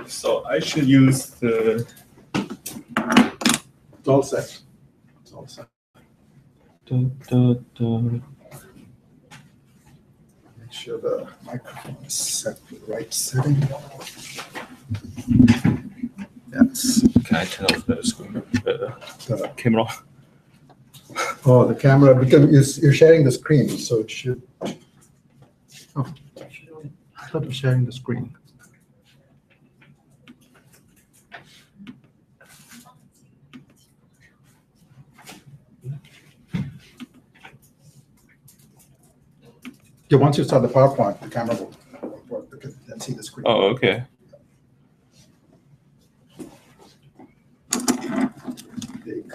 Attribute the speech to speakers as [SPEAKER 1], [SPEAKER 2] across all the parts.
[SPEAKER 1] So I should use the.
[SPEAKER 2] It's all set. It's all set. Make sure the microphone is set to the right setting. Yes.
[SPEAKER 1] Can I turn off the screen? The camera.
[SPEAKER 2] Oh, the camera, because you're sharing the screen, so it should. Oh, I thought it was sharing the screen. Yeah, once you start the PowerPoint, the camera will work. You can then see the screen.
[SPEAKER 1] Oh, okay.
[SPEAKER 2] Big.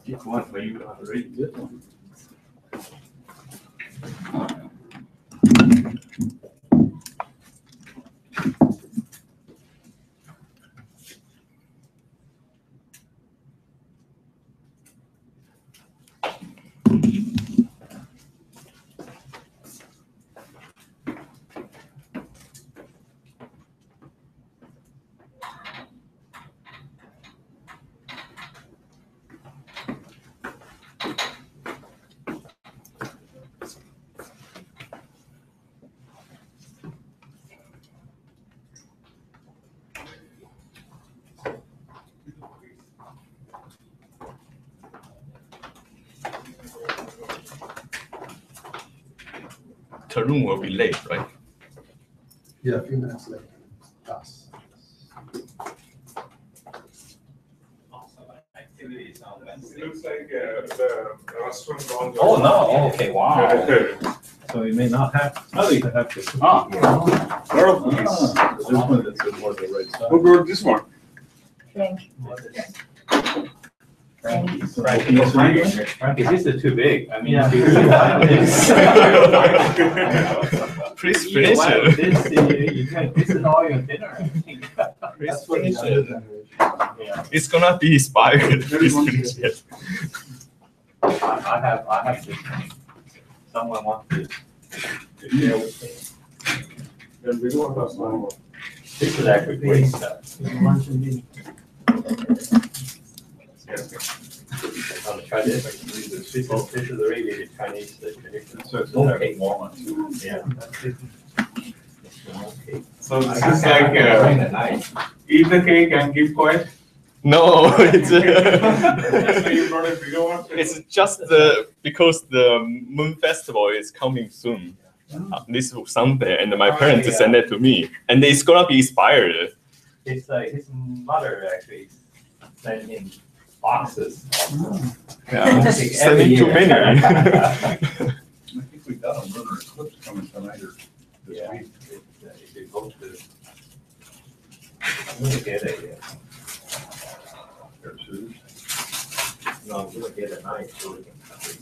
[SPEAKER 1] Pick one where you are already good. The room will be late, right?
[SPEAKER 2] Yeah, a few minutes later. Yes.
[SPEAKER 3] Looks like the restaurant on the.
[SPEAKER 4] Oh, no, okay, wow. So we may not have, now you can have this.
[SPEAKER 3] Ah, lot of these.
[SPEAKER 4] This one that's more the right side.
[SPEAKER 3] Who brought this one?
[SPEAKER 5] Frank.
[SPEAKER 4] Frankie, this is too big. I mean,
[SPEAKER 5] Yeah.
[SPEAKER 1] Please
[SPEAKER 4] You
[SPEAKER 1] finish
[SPEAKER 4] want
[SPEAKER 1] it.
[SPEAKER 4] this is all your dinner, I think.
[SPEAKER 1] Please finish it.
[SPEAKER 4] Yeah.
[SPEAKER 1] It's gonna be expired. Please finish it.
[SPEAKER 4] I have this. Someone wants to.
[SPEAKER 3] Yeah. Then we don't have one.
[SPEAKER 4] This is actually great stuff. I'm gonna try this. This is already the Chinese tradition. So it's okay. Walnut. Yeah. Okay.
[SPEAKER 3] So this is like eat the cake and keep quiet.
[SPEAKER 1] No, it's
[SPEAKER 3] So you brought a bigger one?
[SPEAKER 1] it's just because the Moon Festival is coming soon. This Sunday, and my parents sent it to me, and it's gonna be expired.
[SPEAKER 4] It's like his mother actually sent him boxes.
[SPEAKER 1] Yeah, sending too many.
[SPEAKER 6] I think we got a lunar eclipse coming tonight or this
[SPEAKER 4] Yeah.
[SPEAKER 6] week.
[SPEAKER 4] If you go to. I'm gonna get a,
[SPEAKER 6] Or soon.
[SPEAKER 4] no, I'm gonna get a knife so we can cut it.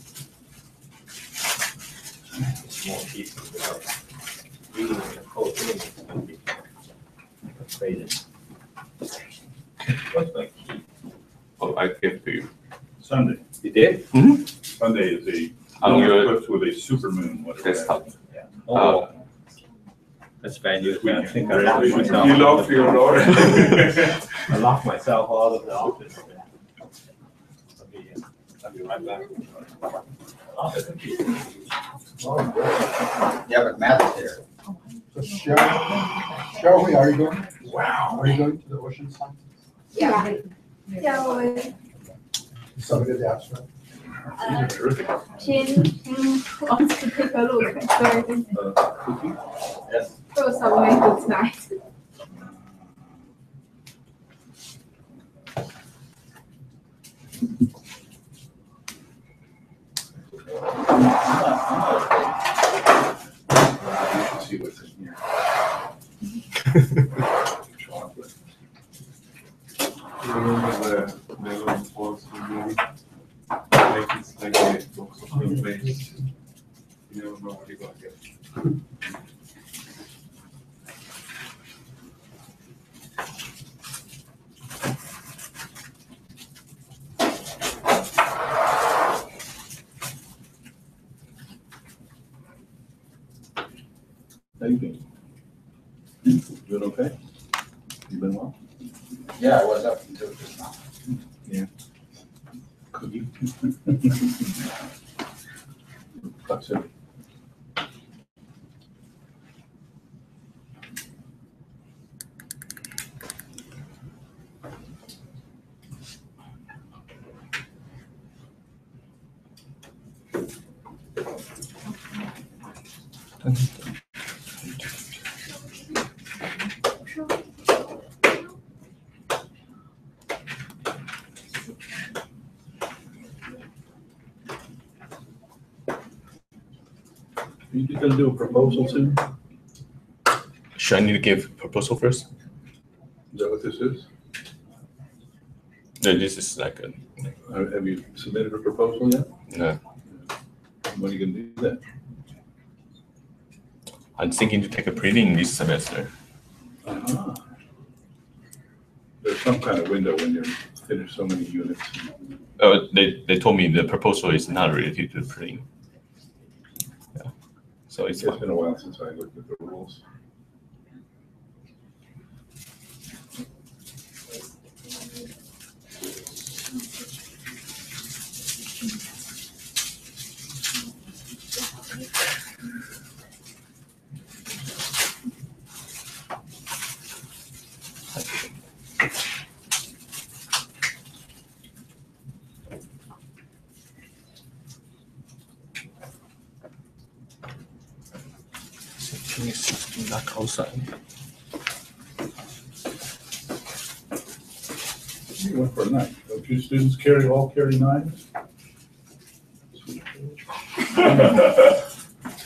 [SPEAKER 4] Small pieces without eating the whole thing. It's gonna be crazy. What's my key?
[SPEAKER 1] Oh, I give to you.
[SPEAKER 6] Sunday.
[SPEAKER 4] You did?
[SPEAKER 6] Sunday is a
[SPEAKER 1] On
[SPEAKER 6] lunar
[SPEAKER 1] your
[SPEAKER 6] eclipse with a supermoon, whatever.
[SPEAKER 1] desktop.
[SPEAKER 4] Oh. That's bad news. I think I locked myself.
[SPEAKER 3] You locked your door.
[SPEAKER 4] I locked myself out of the office. I'll be right back.
[SPEAKER 7] Yeah, but Matt's here.
[SPEAKER 2] So Cheryl, are you going? Wow. Are you going to the ocean side?
[SPEAKER 5] Yeah. Yeah, well,
[SPEAKER 2] Submitted the abstract.
[SPEAKER 5] Jin wants to take a look. So
[SPEAKER 4] Yes.
[SPEAKER 5] it was submitted tonight.
[SPEAKER 6] See what's in here. Chocolate.
[SPEAKER 3] You never know what you're gonna get.
[SPEAKER 6] How you been? Doing okay? You been well?
[SPEAKER 7] Yeah, I was up until just now.
[SPEAKER 6] Cookie? That's it. You gonna do a proposal soon?
[SPEAKER 1] Should I need to give proposal first?
[SPEAKER 6] Is that what this is?
[SPEAKER 1] No, this is like a,
[SPEAKER 6] Have you submitted a proposal yet?
[SPEAKER 1] no.
[SPEAKER 6] When are you gonna do that?
[SPEAKER 1] I'm thinking to take a prelim this semester.
[SPEAKER 6] Uh-huh. There's some kind of window when you finish so many units.
[SPEAKER 1] They told me the proposal is not related to the prelim. Yeah, so it's
[SPEAKER 6] It's
[SPEAKER 1] fine.
[SPEAKER 6] been a while since I looked at the rules.
[SPEAKER 1] Not outside.
[SPEAKER 6] You went for a knife. Don't you students all carry knives?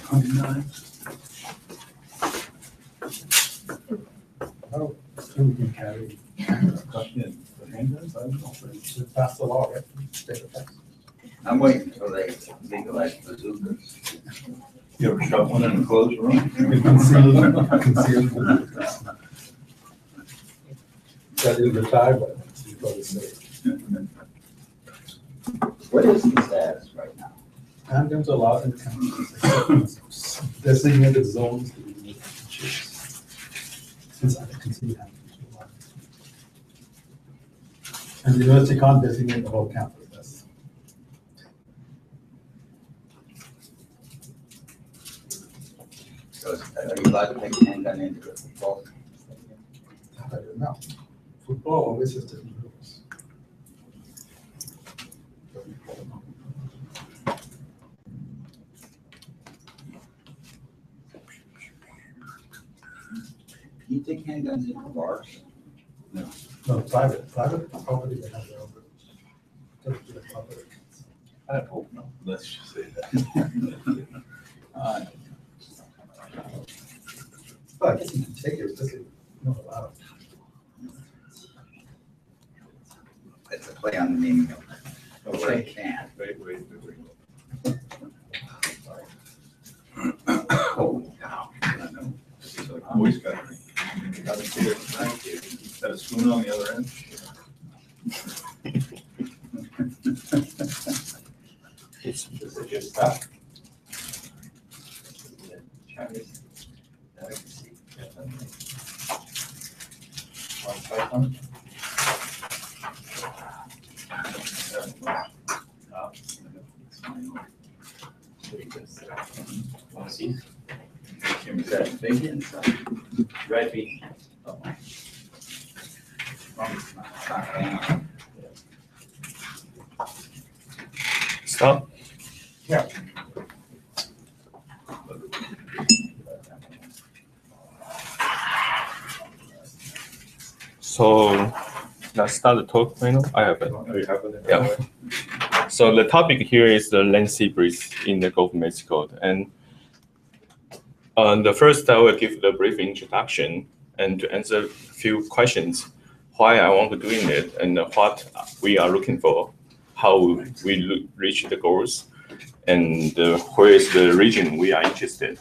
[SPEAKER 6] Hunting knives?
[SPEAKER 2] Oh, so we can carry,
[SPEAKER 6] Cut in. The handguns? I don't know.
[SPEAKER 2] to pass the law, right? State of Texas.
[SPEAKER 7] I'm waiting until they legalize bazookas.
[SPEAKER 6] You ever shot one in a closed room?
[SPEAKER 2] Concealed. That is retired, but you probably say.
[SPEAKER 7] What is the status right now?
[SPEAKER 2] Handguns are allowed in counties. Designated zones to be used to choose. Since I can see handguns. are allowed. And the university can't designate the whole campus. That's
[SPEAKER 7] So are you allowed to take a handgun into the football?
[SPEAKER 2] I don't know. Football always has different rules.
[SPEAKER 7] Can you take handguns into bars?
[SPEAKER 2] No, private property, they have their own rules. Just to the public.
[SPEAKER 6] I hope not. Let's just say that.
[SPEAKER 2] Well, I guess you can take it, it's just not allowed.
[SPEAKER 7] It's a play on the meaning of what it can.
[SPEAKER 6] Wait.
[SPEAKER 7] Holy cow.
[SPEAKER 6] I know. It's like a Boy Scout thing. Got a cigarette knife, you got a spoon on the other end.
[SPEAKER 1] It's
[SPEAKER 7] This is your stuff. Chinese delicacy. Want to try some? Want to see? Is that bacon? Red bean.
[SPEAKER 1] stop.
[SPEAKER 7] Yeah.
[SPEAKER 1] So let's start the talk right now. I have it.
[SPEAKER 6] Oh, you have it?
[SPEAKER 1] Yeah. So the topic here is the land sea breeze in the Gulf of Mexico. And the first I will give the brief introduction and to answer a few questions, why I want to doing it and what we are looking for, how we reach the goals, and where is the region we are interested.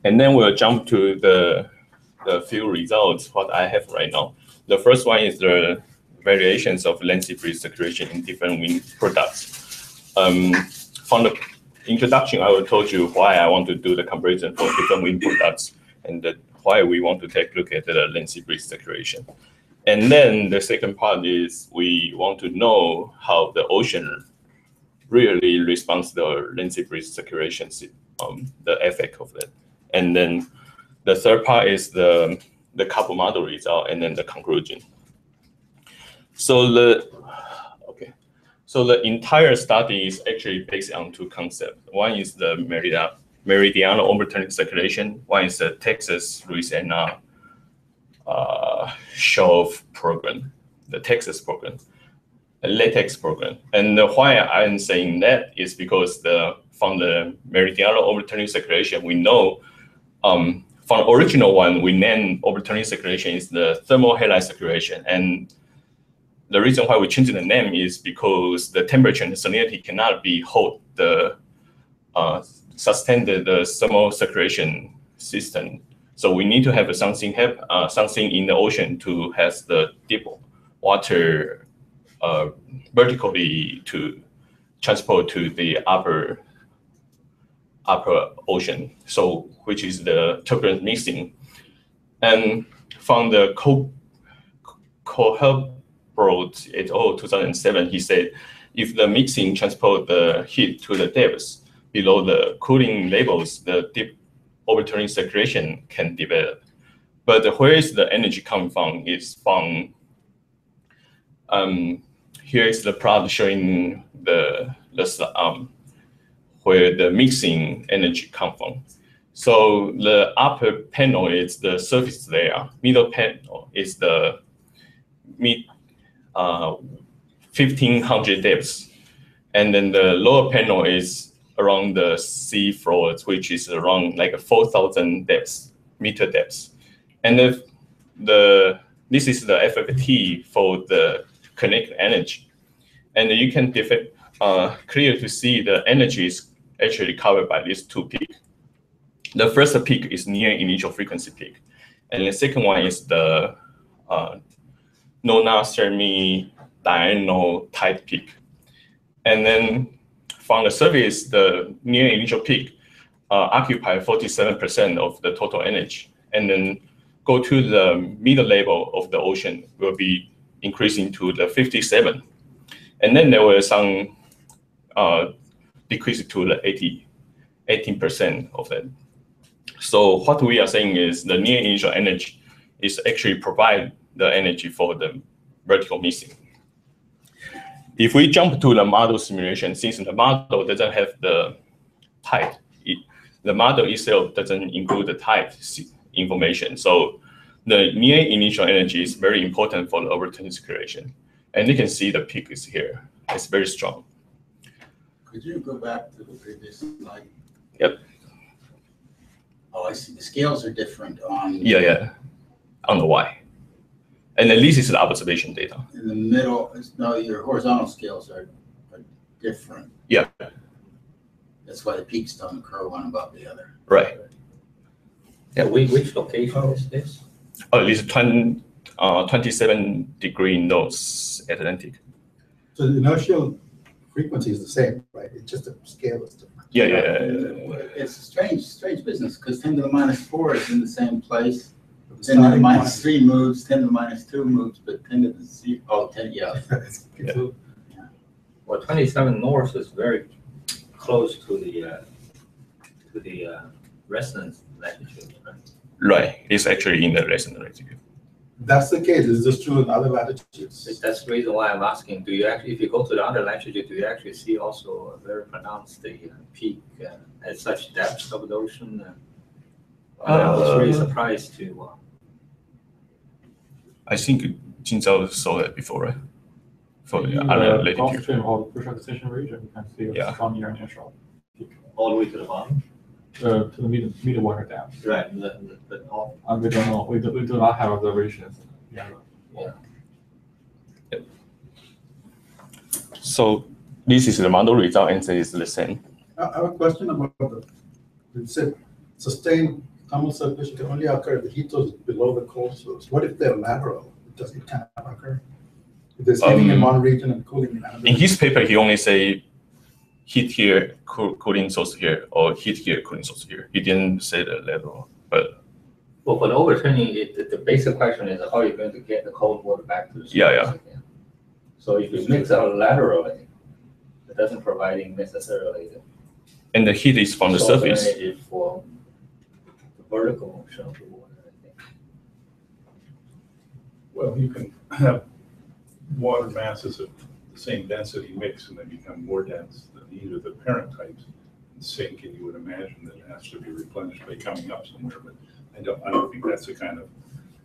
[SPEAKER 1] And then we'll jump to the few results, what I have right now. The first one is the variations of land sea breeze circulation in different wind products. From the introduction, I will told you why I want to do the comparison for different wind products and why we want to take a look at the Lancy breeze saturation. And then the second part is we want to know how the ocean really responds to the Lancy breeze saturation, the effect of that. And then the third part is the couple model result and then the conclusion. So the entire study is actually based on two concepts. One is the meridional overturning circulation. One is the Texas-Louisiana shelf program, the Texas program, a LaTeX program. And why I'm saying that is because from the meridional overturning circulation, we know from the original one, we named overturning circulation is the thermal headline circulation. And the reason why we changed the name is because the temperature and the salinity cannot be sustain the thermal circulation system. So we need to have something in the ocean to have the deep water vertically to transport to the upper ocean. So which is the turbulent mixing. And from the Cohelbrodt et al. 2007, he said, if the mixing transport the heat to the depths below the cooling levels, the deep overturning circulation can develop. But where is the energy coming from? Is from, here is the plot showing where the mixing energy come from. So the upper panel is the surface layer, middle panel is the 1500 depths. And then the lower panel is around the sea floor, which is around like 4,000 meter depths. And this is the FFT for the kinetic energy. And you can clearly to see the energy is actually covered by these two peaks. The first peak is near initial frequency peak. And the second one is the Nona semi-diurnal tide peak. And then from the surface, the near initial peak occupy 47% of the total energy. And then go to the middle level of the ocean will be increasing to the 57. And then there was some decrease to the 18% of that. So what we are saying is the near initial energy is actually provide the energy for the vertical mixing. If we jump to the model simulation, since the model doesn't have the tide, the model itself doesn't include the tide information. So the near initial energy is very important for the overturning circulation. And you can see the peak is here. It's very strong.
[SPEAKER 7] Could you go back to the previous slide?
[SPEAKER 1] Yep.
[SPEAKER 7] Oh, I see. The scales are different on.
[SPEAKER 1] Yeah, on the Y. And then this is the observation data.
[SPEAKER 7] In the middle, no, your horizontal scales are different.
[SPEAKER 1] Yeah.
[SPEAKER 7] That's why the peaks don't occur one above the other.
[SPEAKER 1] Right.
[SPEAKER 4] Yeah, which location is this?
[SPEAKER 1] Oh, this is 27-degree North Atlantic.
[SPEAKER 2] So the inertial frequency is the same, right? It's just the scale is different.
[SPEAKER 1] Yeah.
[SPEAKER 7] It's a strange business because 10 to the -4 is in the same place.
[SPEAKER 2] But the
[SPEAKER 7] 10 to the
[SPEAKER 2] starting
[SPEAKER 7] -3 moves, 10 to the -2 moves, but 10 to the 0, oh, 10, yeah.
[SPEAKER 2] point-
[SPEAKER 4] Well, 27 North is very close to the resonance latitude, right?
[SPEAKER 1] Right. It's actually in the resonant latitude.
[SPEAKER 2] That's the case. It's just true in other latitudes.
[SPEAKER 4] That's the reason why I'm asking. Do you actually, if you go to the other latitude, do you actually see also a very pronounced peak at such depths of the ocean? I was really surprised to.
[SPEAKER 1] I think Jingzhou saw that before, right? For the other
[SPEAKER 3] Gulf
[SPEAKER 1] latitude.
[SPEAKER 3] Stream or the pressure excitation region, you can see a
[SPEAKER 1] Yeah.
[SPEAKER 3] strong near initial peak
[SPEAKER 4] All the way to the bottom?
[SPEAKER 3] to the middle water depth.
[SPEAKER 4] Right, but all.
[SPEAKER 3] And we don't know. We do not have observations. Yeah.
[SPEAKER 1] So this is the model result, and this is the same.
[SPEAKER 2] I have a question about it said sustained thermal circulation can only occur if the heat source is below the cold source. What if they're lateral? It cannot occur? If there's heating in one region and cooling in another.
[SPEAKER 1] In his paper, he only say heat here, cooling source here, or heat here, cooling source here. He didn't say the level, but
[SPEAKER 4] Well, for the overturning, the basic question is how you're going to get the cold water back to the surface
[SPEAKER 1] Yeah.
[SPEAKER 4] again. So if you mix out laterally, it doesn't provide necessarily the
[SPEAKER 1] and the heat is from the
[SPEAKER 4] source
[SPEAKER 1] surface.
[SPEAKER 4] energy for the vertical motion of the water, I think.
[SPEAKER 6] Well, you can have water masses of the same density mix and they become more dense than either the parent types and sink, and you would imagine that it has to be replenished by coming up somewhere, but I don't think that's the kind of.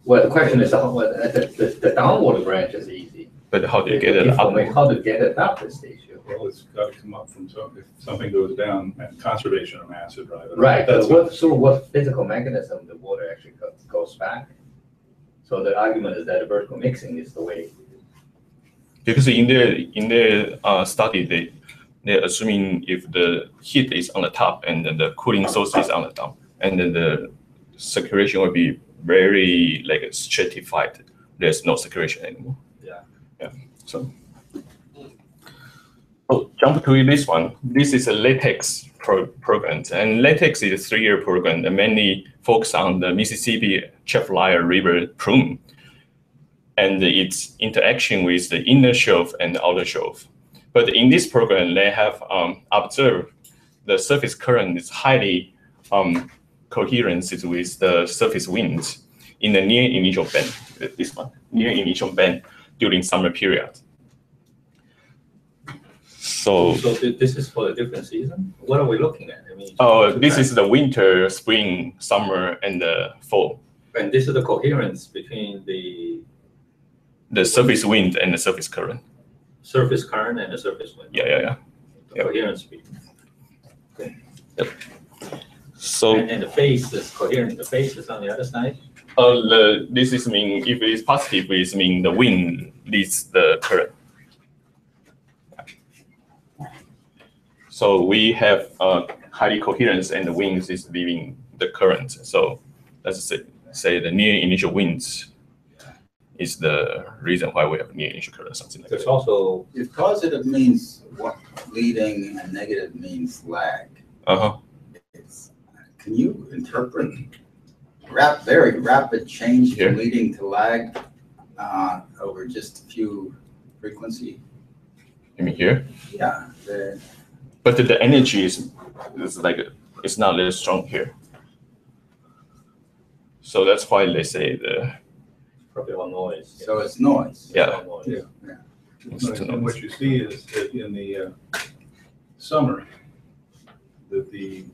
[SPEAKER 4] Well, the question is, the downward branch is easy.
[SPEAKER 1] But how do you get it up?
[SPEAKER 4] How to get it up the station?
[SPEAKER 6] Well, it's got to come up from if something goes down, and conservation of mass would drive it up.
[SPEAKER 4] Right,
[SPEAKER 6] That's
[SPEAKER 4] but what physical mechanism the water actually goes back? So the argument is that vertical mixing is the way.
[SPEAKER 1] Because in their study, they're assuming if the heat is on the top and then the cooling source is on the top, and then the circulation will be very like stratified. There's no circulation anymore. Yeah. So jump to this one. This is a LaTeX program, and LaTeX is a 3-year program that mainly focuses on the Mississippi Atchafalaya River plume and its interaction with the inner shelf and the outer shelf. But in this program, they have observed the surface current is highly coherent with the surface winds in the near initial band, this one, near initial band during summer period. So
[SPEAKER 4] this is for a different season? What are we looking at? I mean,
[SPEAKER 1] this is the winter, spring, summer, and the fall.
[SPEAKER 4] And this is the coherence between the
[SPEAKER 1] surface wind and the surface current.
[SPEAKER 4] Surface current and the surface wind.
[SPEAKER 1] Yeah.
[SPEAKER 4] The coherence speed. Okay.
[SPEAKER 1] Yep. So
[SPEAKER 4] and the phase is coherent. The phase is on the other side.
[SPEAKER 1] This is mean if it is positive, it mean the wind leads the current. So we have highly coherence, and the winds is leaving the current. So let's say the near initial winds is the reason why we have near initial current, something like
[SPEAKER 4] There's
[SPEAKER 1] that.
[SPEAKER 4] also
[SPEAKER 7] If positive means what leading and negative means lag, can you interpret very rapid change
[SPEAKER 1] Here?
[SPEAKER 7] from leading to lag over just a few frequency?
[SPEAKER 1] You mean here?
[SPEAKER 7] Yeah.
[SPEAKER 1] But the energy is like it's not very strong here. So that's why they say the
[SPEAKER 4] probably all noise.
[SPEAKER 7] So it's noise.
[SPEAKER 1] Yeah.
[SPEAKER 4] All noise.
[SPEAKER 6] Yeah.
[SPEAKER 1] It's too
[SPEAKER 6] And what you see is that in the summer, that the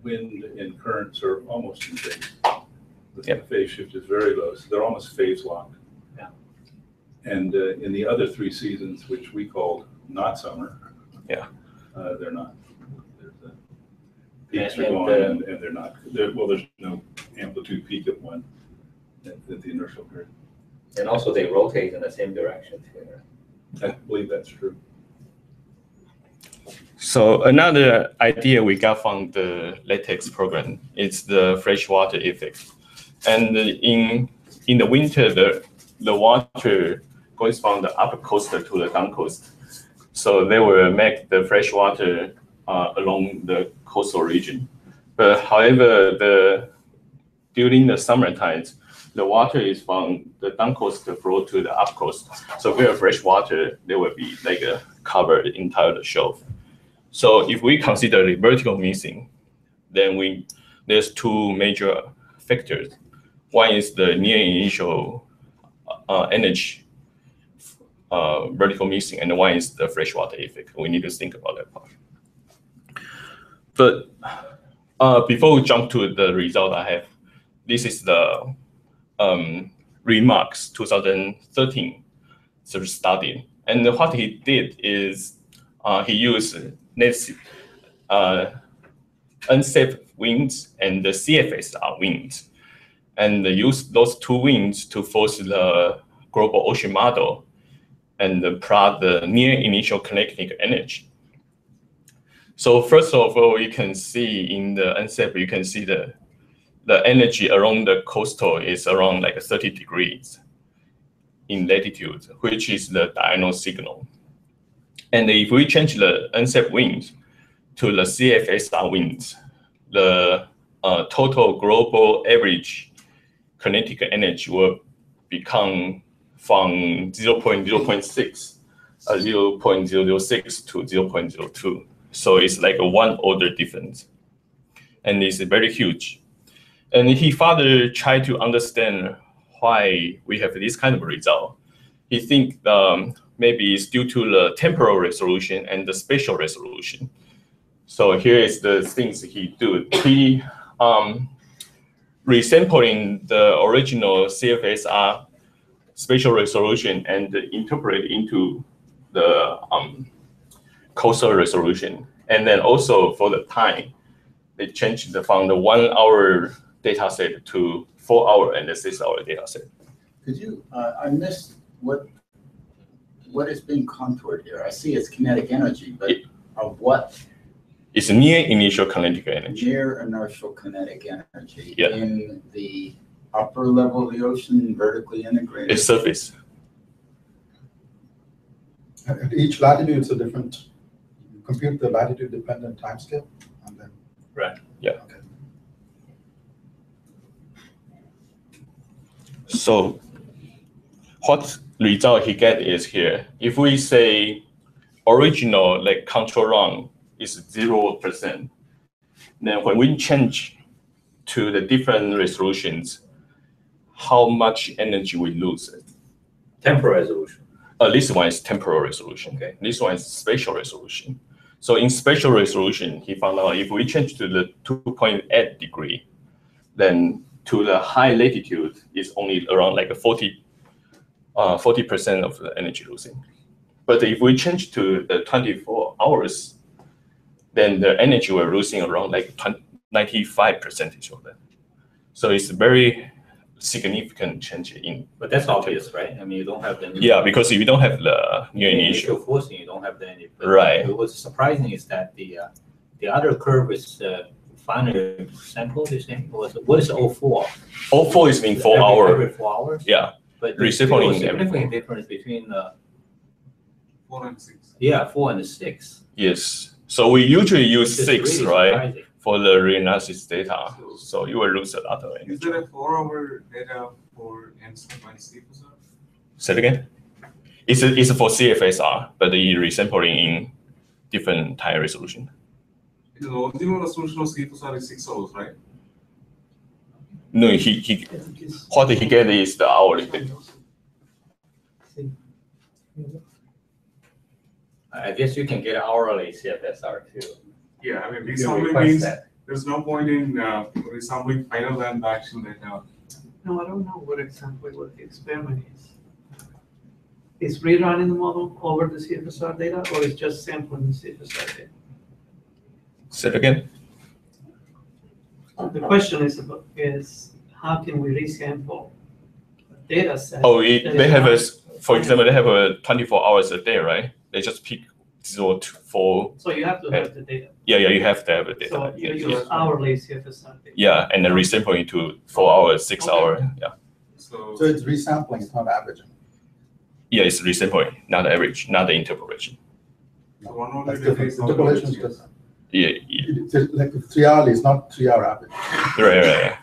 [SPEAKER 6] wind and currents are almost in phase. The phase shift is very low, so they're almost phase locked.
[SPEAKER 4] Yeah.
[SPEAKER 6] And in the other 3 seasons, which we called not summer, they're not. The peaks are going, and they're not. Well, there's no amplitude peak at one at the inertial period.
[SPEAKER 4] And also they rotate in the same direction too.
[SPEAKER 6] I believe that's true.
[SPEAKER 1] So another idea we got from the LaTeX program is the freshwater effect. And in the winter, the water goes from the upper coast to the down coast. So they will make the fresh water along the coastal region. But however, during the summer times, the water is from the down coast to flow to the up coast. So where fresh water, they will be like covered entire the shelf. So if we consider the vertical mixing, then there's 2 major factors. One is the near initial energy vertical mixing, and one is the freshwater effect. We need to think about that part. But before we jump to the result I have, this is the Remarks 2013 study. And what he did is he used unsafe winds and the CFSR winds, and used those 2 winds to force the global ocean model and plot the near initial kinetic energy. So first of all, you can see in the unsafe, you can see the energy around the coastal is around like 30 degrees in latitude, which is the diurnal signal. And if we change the NCEP wind to the CFSR winds, the total global average kinetic energy will become from 0.06 to 0.02. So it's like a 1 order difference. And it's very huge. And he further tried to understand why we have this kind of result. He thinks maybe it's due to the temporal resolution and the spatial resolution. So here is the things he do. He resampling the original CFSR spatial resolution and interpret into the coastal resolution. And then also for the time, they changed from the 1 hour data set to 4 hour and the 6 hour data set.
[SPEAKER 7] Could you, I missed what is being contoured here? I see it's kinetic energy, but of what?
[SPEAKER 1] It's near initial kinetic energy.
[SPEAKER 7] Near inertial kinetic energy
[SPEAKER 1] Yeah.
[SPEAKER 7] in the upper level of the ocean, vertically integrated.
[SPEAKER 1] It's surface.
[SPEAKER 2] At each latitude, it's a different, you compute the latitude dependent timescale and then.
[SPEAKER 1] Right. Yeah.
[SPEAKER 2] Okay.
[SPEAKER 1] So what result he get is here. If we say original like control run is 0%, then when we change to the different resolutions, how much energy we lose?
[SPEAKER 4] Temporal resolution.
[SPEAKER 1] This one is temporal resolution.
[SPEAKER 4] Okay.
[SPEAKER 1] This one is spatial resolution. So in spatial resolution, he found out if we change to the 2.8 degree, then to the high latitude is only around like a 40% of the energy losing. But if we change to the 24 hours, then the energy we're losing around like 95% of that. So it's very significant change in.
[SPEAKER 4] But that's obvious, right? I mean, you don't have the.
[SPEAKER 1] Yeah, because if you don't have the near initial.
[SPEAKER 4] forcing, you don't have the any.
[SPEAKER 1] Right.
[SPEAKER 4] What's surprising is that the other curve is final sample, you think? What is 04?
[SPEAKER 1] 04 is in 4 hours.
[SPEAKER 4] Every 4 hours?
[SPEAKER 1] Yeah.
[SPEAKER 4] But
[SPEAKER 1] Resampling
[SPEAKER 4] there's still a
[SPEAKER 1] every
[SPEAKER 4] significant difference between
[SPEAKER 3] 4 and 6.
[SPEAKER 4] 4 and 6.
[SPEAKER 1] Yes. So we usually use
[SPEAKER 4] It's
[SPEAKER 1] 6,
[SPEAKER 4] really
[SPEAKER 1] right,
[SPEAKER 4] surprising.
[SPEAKER 1] for the reanalysis data. So you will lose a lot of
[SPEAKER 3] Is
[SPEAKER 1] energy.
[SPEAKER 3] there a 4-hour data for NCEP and CFSR?
[SPEAKER 1] Say it again. It's for CFSR, but the resampling in different time resolution.
[SPEAKER 3] The original resolution of CFSR is 6 hours, right?
[SPEAKER 1] No, what he get is the hourly data.
[SPEAKER 4] I guess you can get hourly CFSR too.
[SPEAKER 3] Yeah, I mean,
[SPEAKER 4] You can
[SPEAKER 3] resampling
[SPEAKER 4] request
[SPEAKER 3] means
[SPEAKER 4] that.
[SPEAKER 3] there's no point in resampling final than the actual data.
[SPEAKER 8] No, I don't know what exactly what the experiment is. Is rerunning the model over the CFSR data, or is just sampling the CFSR data?
[SPEAKER 1] Say it again.
[SPEAKER 8] The question is how can we resample a data set?
[SPEAKER 1] Oh,
[SPEAKER 8] that
[SPEAKER 1] they
[SPEAKER 8] is
[SPEAKER 1] have
[SPEAKER 8] not-
[SPEAKER 1] for example, they have a 24 hours a day, right? They just pick 0 to 4.
[SPEAKER 8] So you have to have the data.
[SPEAKER 1] Yeah, you have to have the data.
[SPEAKER 8] So you
[SPEAKER 1] Yes.
[SPEAKER 8] use hourly CFSR data.
[SPEAKER 1] Yeah, and then resample it to 4 hours, 6
[SPEAKER 8] Okay.
[SPEAKER 1] hours. Yeah.
[SPEAKER 3] So
[SPEAKER 2] So it's resampling, it's not averaging.
[SPEAKER 1] Yeah, it's resampling, not the average, not the interpolation.
[SPEAKER 3] one only
[SPEAKER 2] That's
[SPEAKER 3] data
[SPEAKER 2] different.
[SPEAKER 3] is not
[SPEAKER 2] Interpolation is
[SPEAKER 3] average.
[SPEAKER 2] different.
[SPEAKER 1] Yeah.
[SPEAKER 2] Like 3 hourly is not 3 hour average.
[SPEAKER 1] Right.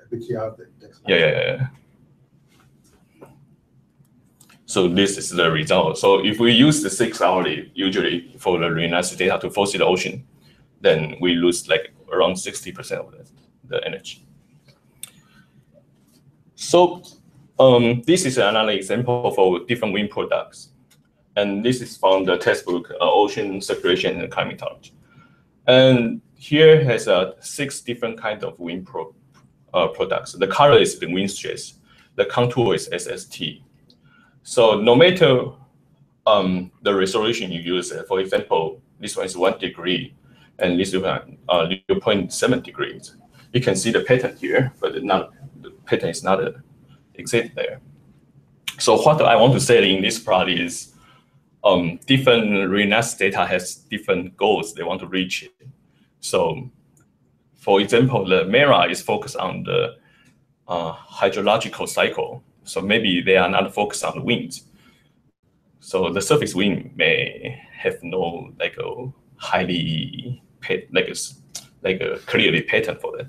[SPEAKER 2] Every 3 hours it takes.
[SPEAKER 1] Yeah. So this is the result. So if we use the 6 hourly usually for the reanalysis data to foresee the ocean, then we lose like around 60% of the energy. So this is another example for different wind products. And this is from the textbook, Ocean Circulation and Climatology. And here has 6 different kinds of wind products. The color is the wind stress. The contour is SST. So no matter the resolution you use, for example, this one is 1 degree, and this one 0.7 degrees. You can see the pattern here, but the pattern is not exact there. So what I want to say in this plot is different reanalysis data has different goals they want to reach. So for example, the MERA is focused on the hydrological cycle. So maybe they are not focused on the winds. So the surface wind may have no like a highly like a clearly pattern for that.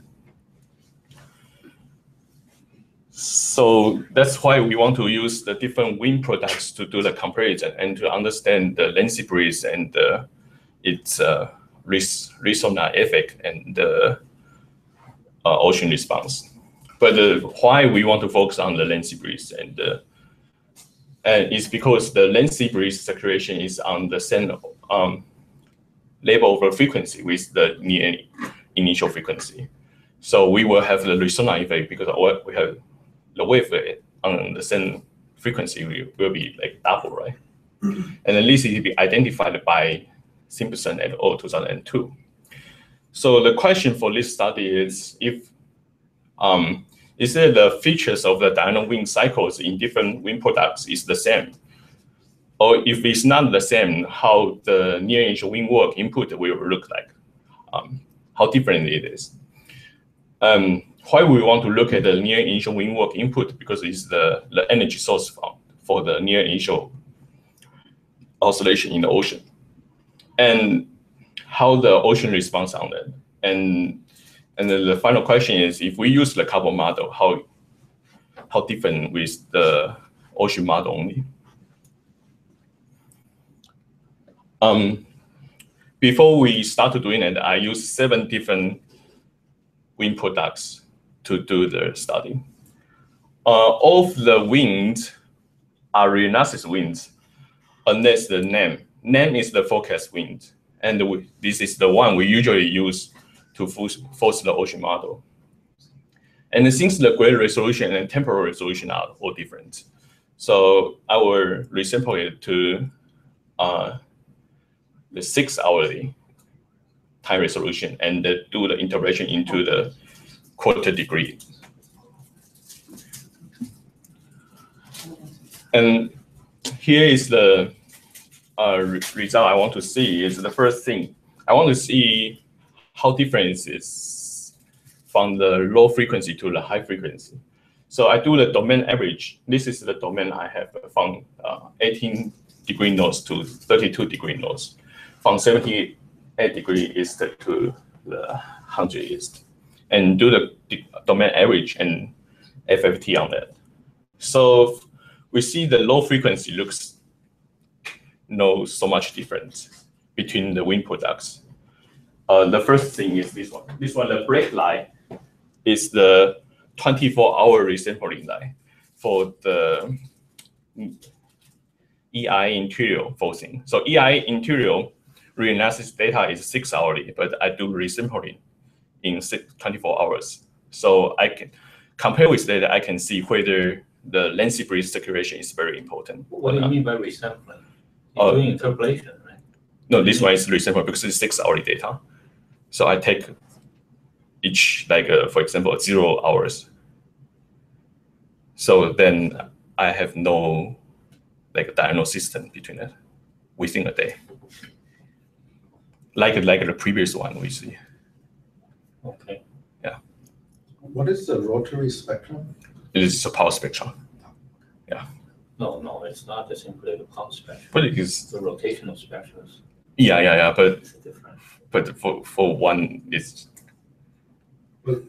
[SPEAKER 1] So that's why we want to use the different wind products to do the comparison and to understand the Lancy breeze and its resonance effect and the ocean response. But why we want to focus on the Lancy breeze and it's because the Lancy breeze circulation is on the same level of frequency with the near initial frequency. So we will have the resonance effect because we have the wave on the same frequency will be like double, right? And at least it will be identified by Simpson et al. 2002. So the question for this study is if is it the features of the diurnal wind cycles in different wind products is the same? Or if it's not the same, how the near initial wind work input will look like? How different it is? Why we want to look at the near initial wind work input? Because it's the energy source for the near initial oscillation in the ocean. And how the ocean responds on that. And then the final question is, if we use the carbon model, how different with the ocean model only? Before we start doing it, I used 7 different wind products to do the study. All of the winds are reanalysis winds, unless the NAM. NAM is the forecast wind, and this is the one we usually use to force the ocean model. And since the gray resolution and temporal resolution are all different, so I will resample it to the 6-hourly time resolution and do the integration into the quarter degree. And here is the result I want to see. Is the first thing I want to see how different it is from the low frequency to the high frequency. So I do the domain average. This is the domain I have from 18 degree north to 32 degree north, from 78 degree east to the 100 east, and do the domain average and FFT on that. So we see the low frequency looks no so much difference between the wind products. The first thing is this one. This one, the black line, is the 24-hour resampling line for the EI interior forcing. So EI interior reanalysis data is 6-hourly, but I do resampling in 24 hours. So I can compare with that. I can see whether the Lancy breeze circulation is very important.
[SPEAKER 4] What do you mean by resampling? You're doing interpolation, right?
[SPEAKER 1] No, this one is resampling because it's 6-hourly data. So I take each, like, for example, 0 hours. So then I have no like diurnal system between it within a day. Like the previous one we see.
[SPEAKER 4] Okay.
[SPEAKER 1] Yeah.
[SPEAKER 2] What is the rotary spectrum?
[SPEAKER 1] It is a power spectrum. Yeah.
[SPEAKER 4] No, it's not the simply the power spectrum.
[SPEAKER 1] But it is
[SPEAKER 4] the rotational spectrum.
[SPEAKER 1] Yeah. But
[SPEAKER 4] it's different.
[SPEAKER 1] But for one, it's.
[SPEAKER 2] So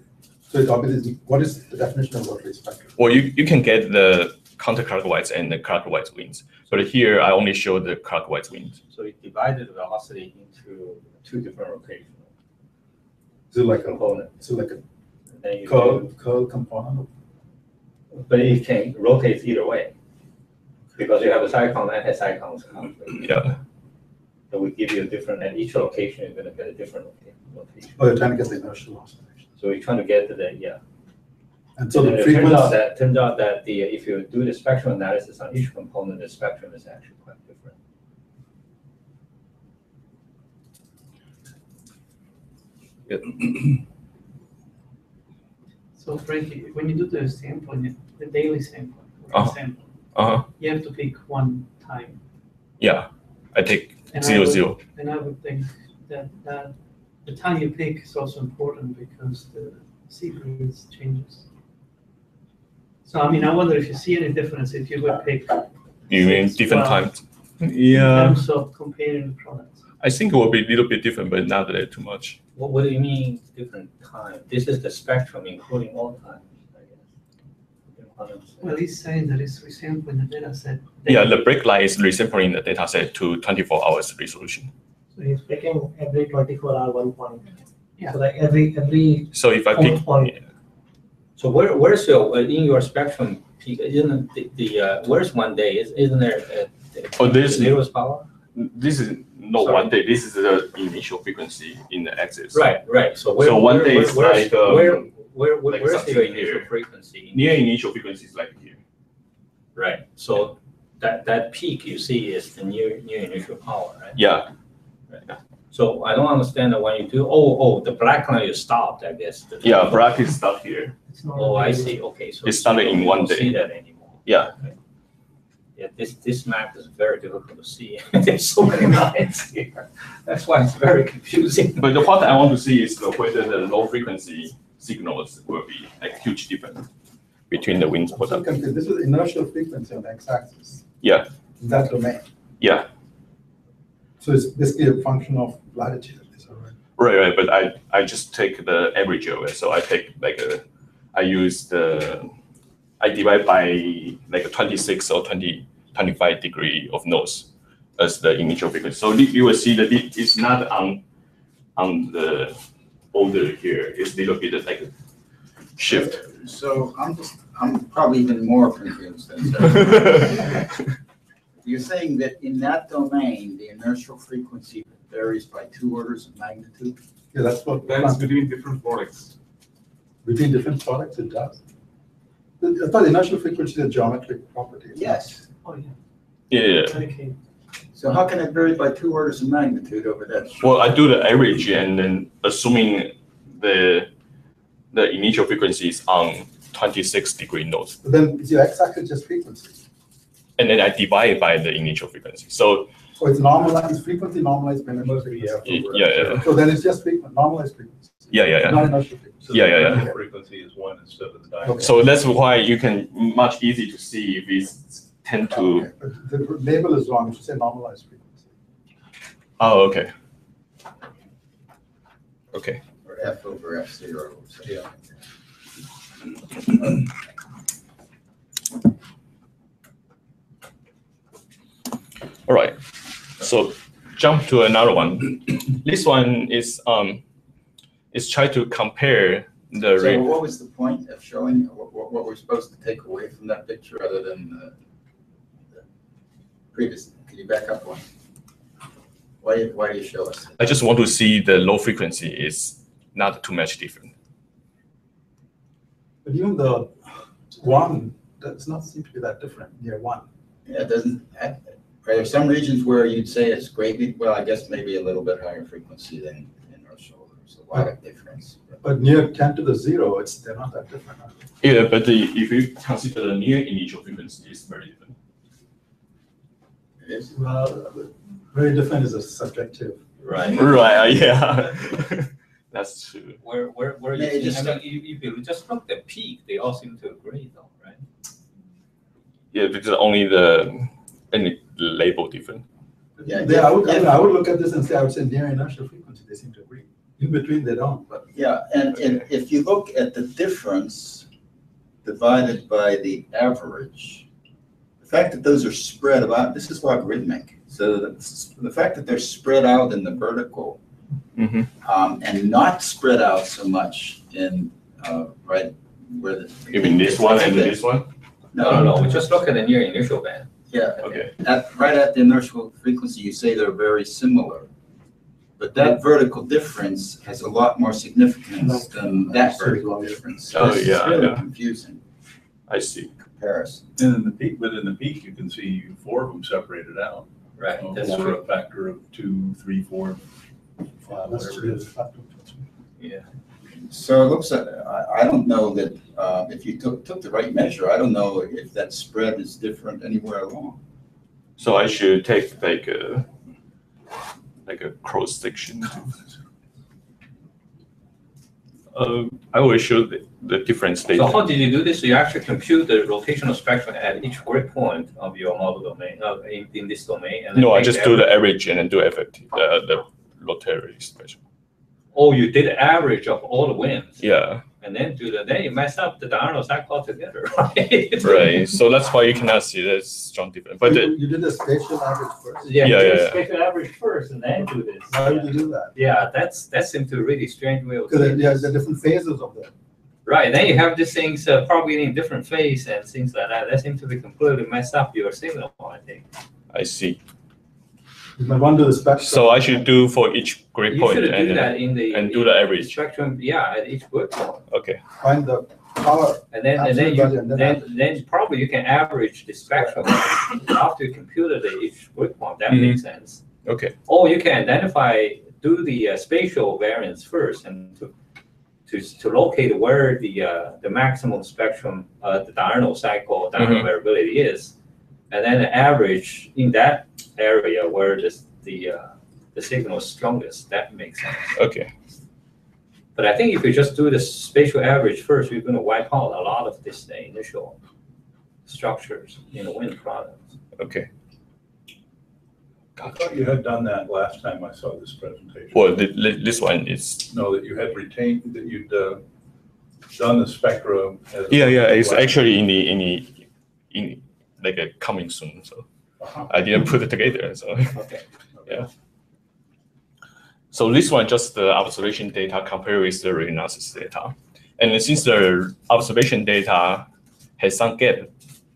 [SPEAKER 2] it's obviously, what is the definition of rotary spectrum?
[SPEAKER 1] Well, you can get the counterclockwise and the clockwise winds, but here I only show the clockwise winds.
[SPEAKER 4] So it divided the velocity into 2 different rotations.
[SPEAKER 2] Is it like a
[SPEAKER 4] component?
[SPEAKER 2] Is it like a
[SPEAKER 4] Then you
[SPEAKER 2] curl component?
[SPEAKER 4] But it can rotate either way because you have a cyclone and a cyclone conflict.
[SPEAKER 1] Yeah.
[SPEAKER 4] So we give you a different, at each location you're going to get a different rotation.
[SPEAKER 2] Oh, you're trying to get the inertial oscillation.
[SPEAKER 4] So we're trying to get to the, yeah.
[SPEAKER 2] And so
[SPEAKER 4] And
[SPEAKER 2] the
[SPEAKER 4] it
[SPEAKER 2] frequency.
[SPEAKER 4] turns out that if you do the spectrum analysis on each component, the spectrum is actually quite different.
[SPEAKER 8] So Frankie, when you do the sampling, the daily sampling, you have to pick one time.
[SPEAKER 1] Yeah, I take
[SPEAKER 8] And
[SPEAKER 1] 0.
[SPEAKER 8] And I would think that the time you pick is also important because the sea breeze changes. So I mean, I wonder if you see any difference if you would pick.
[SPEAKER 1] You mean different
[SPEAKER 8] 12.
[SPEAKER 1] times?
[SPEAKER 8] in
[SPEAKER 1] Yeah,
[SPEAKER 8] terms of comparing the products?
[SPEAKER 1] I think it will be a little bit different, but not that too much.
[SPEAKER 4] What do you mean different time? This is the spectrum including all time, I guess.
[SPEAKER 8] Well, he's saying that it's resampling the data set.
[SPEAKER 1] Yeah, the break line is resampling the data set to 24 hours resolution.
[SPEAKER 9] So he's picking every 24-hour 1 point.
[SPEAKER 8] Yeah.
[SPEAKER 9] So like every
[SPEAKER 1] So if I pick,
[SPEAKER 9] point.
[SPEAKER 4] So where's your, in your spectrum peak, isn't where's 1 day? Isn't there
[SPEAKER 1] Oh, this-
[SPEAKER 4] zeroth power?
[SPEAKER 1] this is not
[SPEAKER 4] Sorry.
[SPEAKER 1] 1 day, this is the initial frequency in the axis.
[SPEAKER 4] Right. So
[SPEAKER 1] So 1 day is like, like
[SPEAKER 4] where's your
[SPEAKER 1] something
[SPEAKER 4] initial
[SPEAKER 1] here.
[SPEAKER 4] frequency?
[SPEAKER 1] Near initial frequency is like here.
[SPEAKER 4] Right. So that peak you see is the near initial power, right?
[SPEAKER 1] Yeah,
[SPEAKER 4] So I don't understand that when you do, the black line you stopped, I guess.
[SPEAKER 1] yeah, black is stuck here.
[SPEAKER 9] It's not
[SPEAKER 4] Oh, I
[SPEAKER 9] really-
[SPEAKER 4] see, okay, so.
[SPEAKER 1] It started in
[SPEAKER 4] you
[SPEAKER 1] 1
[SPEAKER 4] don't
[SPEAKER 1] day.
[SPEAKER 4] See that anymore.
[SPEAKER 1] Yeah.
[SPEAKER 4] Okay. Yeah, this map is very difficult to see. There's so many lines here. That's why it's very confusing.
[SPEAKER 1] But the part I want to see is whether the low frequency signals will be like huge difference between the wind
[SPEAKER 2] I'm so
[SPEAKER 1] product.
[SPEAKER 2] confused. This is inertial frequency on the x-axis.
[SPEAKER 1] Yeah.
[SPEAKER 2] In that domain.
[SPEAKER 1] Yeah,
[SPEAKER 2] So it's basically a function of latitude, is that right?
[SPEAKER 1] right, but I just take the average of it. So I take I divide by like a 26 or 25 degree of noise as the initial frequency. So you will see that it's not on the border here. It's a little bit like a shift.
[SPEAKER 7] So I'm probably even more confused than Sarah. You're saying that in that domain, the inertial frequency varies by 2 orders of magnitude?
[SPEAKER 2] Yeah, that's what.
[SPEAKER 3] That's between different products.
[SPEAKER 2] Between different products, it does. I thought inertial frequency is a geometric property.
[SPEAKER 7] Yes.
[SPEAKER 8] Oh, yeah.
[SPEAKER 1] Yeah.
[SPEAKER 8] Okay.
[SPEAKER 7] So how can it vary by 2 orders of magnitude over that?
[SPEAKER 1] Well, I do the average and then assuming the initial frequency is on 26 degree nodes.
[SPEAKER 2] But then is your x-axis just frequency?
[SPEAKER 1] And then I divide by the initial frequency. So
[SPEAKER 2] So it's normalized, frequency normalized by inertial
[SPEAKER 3] Must be
[SPEAKER 2] frequency.
[SPEAKER 1] yeah.
[SPEAKER 2] So then it's just normalized frequency.
[SPEAKER 1] Yeah.
[SPEAKER 2] Not inertial frequency.
[SPEAKER 6] So
[SPEAKER 1] Yeah,
[SPEAKER 6] the
[SPEAKER 1] yeah.
[SPEAKER 6] initial frequency is 1 instead of the diagonal.
[SPEAKER 1] So that's why you can much easy to see if it's tend to.
[SPEAKER 2] Okay, but the label is wrong, it should say normalized frequency.
[SPEAKER 1] Oh, okay. Okay.
[SPEAKER 7] Or F over F0.
[SPEAKER 6] Yeah.
[SPEAKER 1] All right. So jump to another one. This one is try to compare the
[SPEAKER 7] So what was the point of showing, what we're supposed to take away from that picture other than the previous? Can you back up one? Why do you show us?
[SPEAKER 1] I just want to see the low frequency is not too much different.
[SPEAKER 2] But even the 1 does not seem to be that different near 1.
[SPEAKER 7] Yeah, it doesn't, are there some regions where you'd say it's greatly, well, I guess maybe a little bit higher frequency than inertial, there's a lot of difference.
[SPEAKER 2] But near 10 to the 0, they're not that different. Are they?
[SPEAKER 1] Yeah, but if you consider the near initial frequency, it's very different.
[SPEAKER 7] It is?
[SPEAKER 2] Well, very different is a subjective.
[SPEAKER 4] Right.
[SPEAKER 1] Right. Yeah. That's true.
[SPEAKER 4] Where
[SPEAKER 7] Yeah,
[SPEAKER 4] you
[SPEAKER 7] it
[SPEAKER 4] see,
[SPEAKER 7] just-
[SPEAKER 4] if you just look at the peak, they all seem to agree though, right?
[SPEAKER 1] Yeah, because only the label different.
[SPEAKER 7] Yeah,
[SPEAKER 2] I would look at this and say, I would say near inertial frequency, they seem to agree. In between, they don't, but.
[SPEAKER 7] Yeah, and if you look at the difference divided by the average, the fact that those are spread about, this is logarithmic. So the fact that they're spread out in the vertical and not spread out so much in, right, where the.
[SPEAKER 1] You mean this one and this one?
[SPEAKER 4] No, we just look at the near initial band.
[SPEAKER 7] Yeah,
[SPEAKER 1] Okay.
[SPEAKER 7] right at the inertial frequency, you say they're very similar. But that vertical difference has a lot more significance than that vertical difference.
[SPEAKER 1] Oh,
[SPEAKER 7] It's
[SPEAKER 1] yeah,
[SPEAKER 7] really
[SPEAKER 1] yeah.
[SPEAKER 7] confusing
[SPEAKER 1] I see.
[SPEAKER 7] comparison.
[SPEAKER 6] And in the peak, within the peak, you can see 4 of them separated out.
[SPEAKER 4] Right, that's
[SPEAKER 6] Over
[SPEAKER 4] true.
[SPEAKER 6] a factor of 2, 3, 4, 5,
[SPEAKER 2] That's
[SPEAKER 6] whatever it is.
[SPEAKER 2] true.
[SPEAKER 4] Yeah.
[SPEAKER 7] So it looks like, I don't know that, if you took the right measure, I don't know if that spread is different anywhere along.
[SPEAKER 1] So I should take like a cross section. I will show the different states.
[SPEAKER 4] So how did you do this? You actually compute the rotational spectrum at each grid point of your model domain, in this domain? And then
[SPEAKER 1] No, I
[SPEAKER 4] take
[SPEAKER 1] just do the average and then do effective, the rotary spectrum.
[SPEAKER 4] Oh, you did the average of all the winds?
[SPEAKER 1] Yeah.
[SPEAKER 4] And then then you mess up the diurnal cycle altogether, right?
[SPEAKER 1] Right. So that's why you cannot see that strong difference. But
[SPEAKER 2] You did the spatial average first?
[SPEAKER 4] Yeah,
[SPEAKER 1] Yeah,
[SPEAKER 4] you
[SPEAKER 1] yeah, yeah.
[SPEAKER 4] take the average first and then do this.
[SPEAKER 2] Why would you do that?
[SPEAKER 4] Yeah, that seems to really strange way of
[SPEAKER 2] Because
[SPEAKER 4] doing
[SPEAKER 2] there's
[SPEAKER 4] this.
[SPEAKER 2] the different phases of them.
[SPEAKER 4] Right, then you have these things propagating in different phase and things like that. That seems to be completely messed up your signal, I think.
[SPEAKER 1] I see.
[SPEAKER 2] You might want to do the spectrum.
[SPEAKER 1] So I should do for each grid
[SPEAKER 4] You
[SPEAKER 1] point
[SPEAKER 4] should do
[SPEAKER 1] and
[SPEAKER 4] that in the
[SPEAKER 1] and do the average.
[SPEAKER 4] spectrum. Yeah, at each grid point.
[SPEAKER 1] Okay.
[SPEAKER 2] Find the power.
[SPEAKER 4] And then
[SPEAKER 2] Absolute value, and
[SPEAKER 4] then probably you can average the spectrum after you computed each grid point. That makes sense.
[SPEAKER 1] Okay.
[SPEAKER 4] Or you can do the spatial variance first and to locate where the maximum spectrum, the diurnal cycle, diurnal variability is, and then the average in that area where the signal is strongest. That makes sense.
[SPEAKER 1] Okay.
[SPEAKER 4] But I think if you just do the spatial average first, you're going to wipe out a lot of this initial structures in the wind product.
[SPEAKER 1] Okay.
[SPEAKER 6] I thought you had done that last time I saw this presentation.
[SPEAKER 1] Well, this one is.
[SPEAKER 6] No, that you had retained, that you'd done the spectrum. As
[SPEAKER 1] Yeah. It's actually in like a coming soon. So I didn't put it together. So
[SPEAKER 4] Okay.
[SPEAKER 1] yeah. So this one just the observation data compared with the reanalysis data, and since the observation data has some gap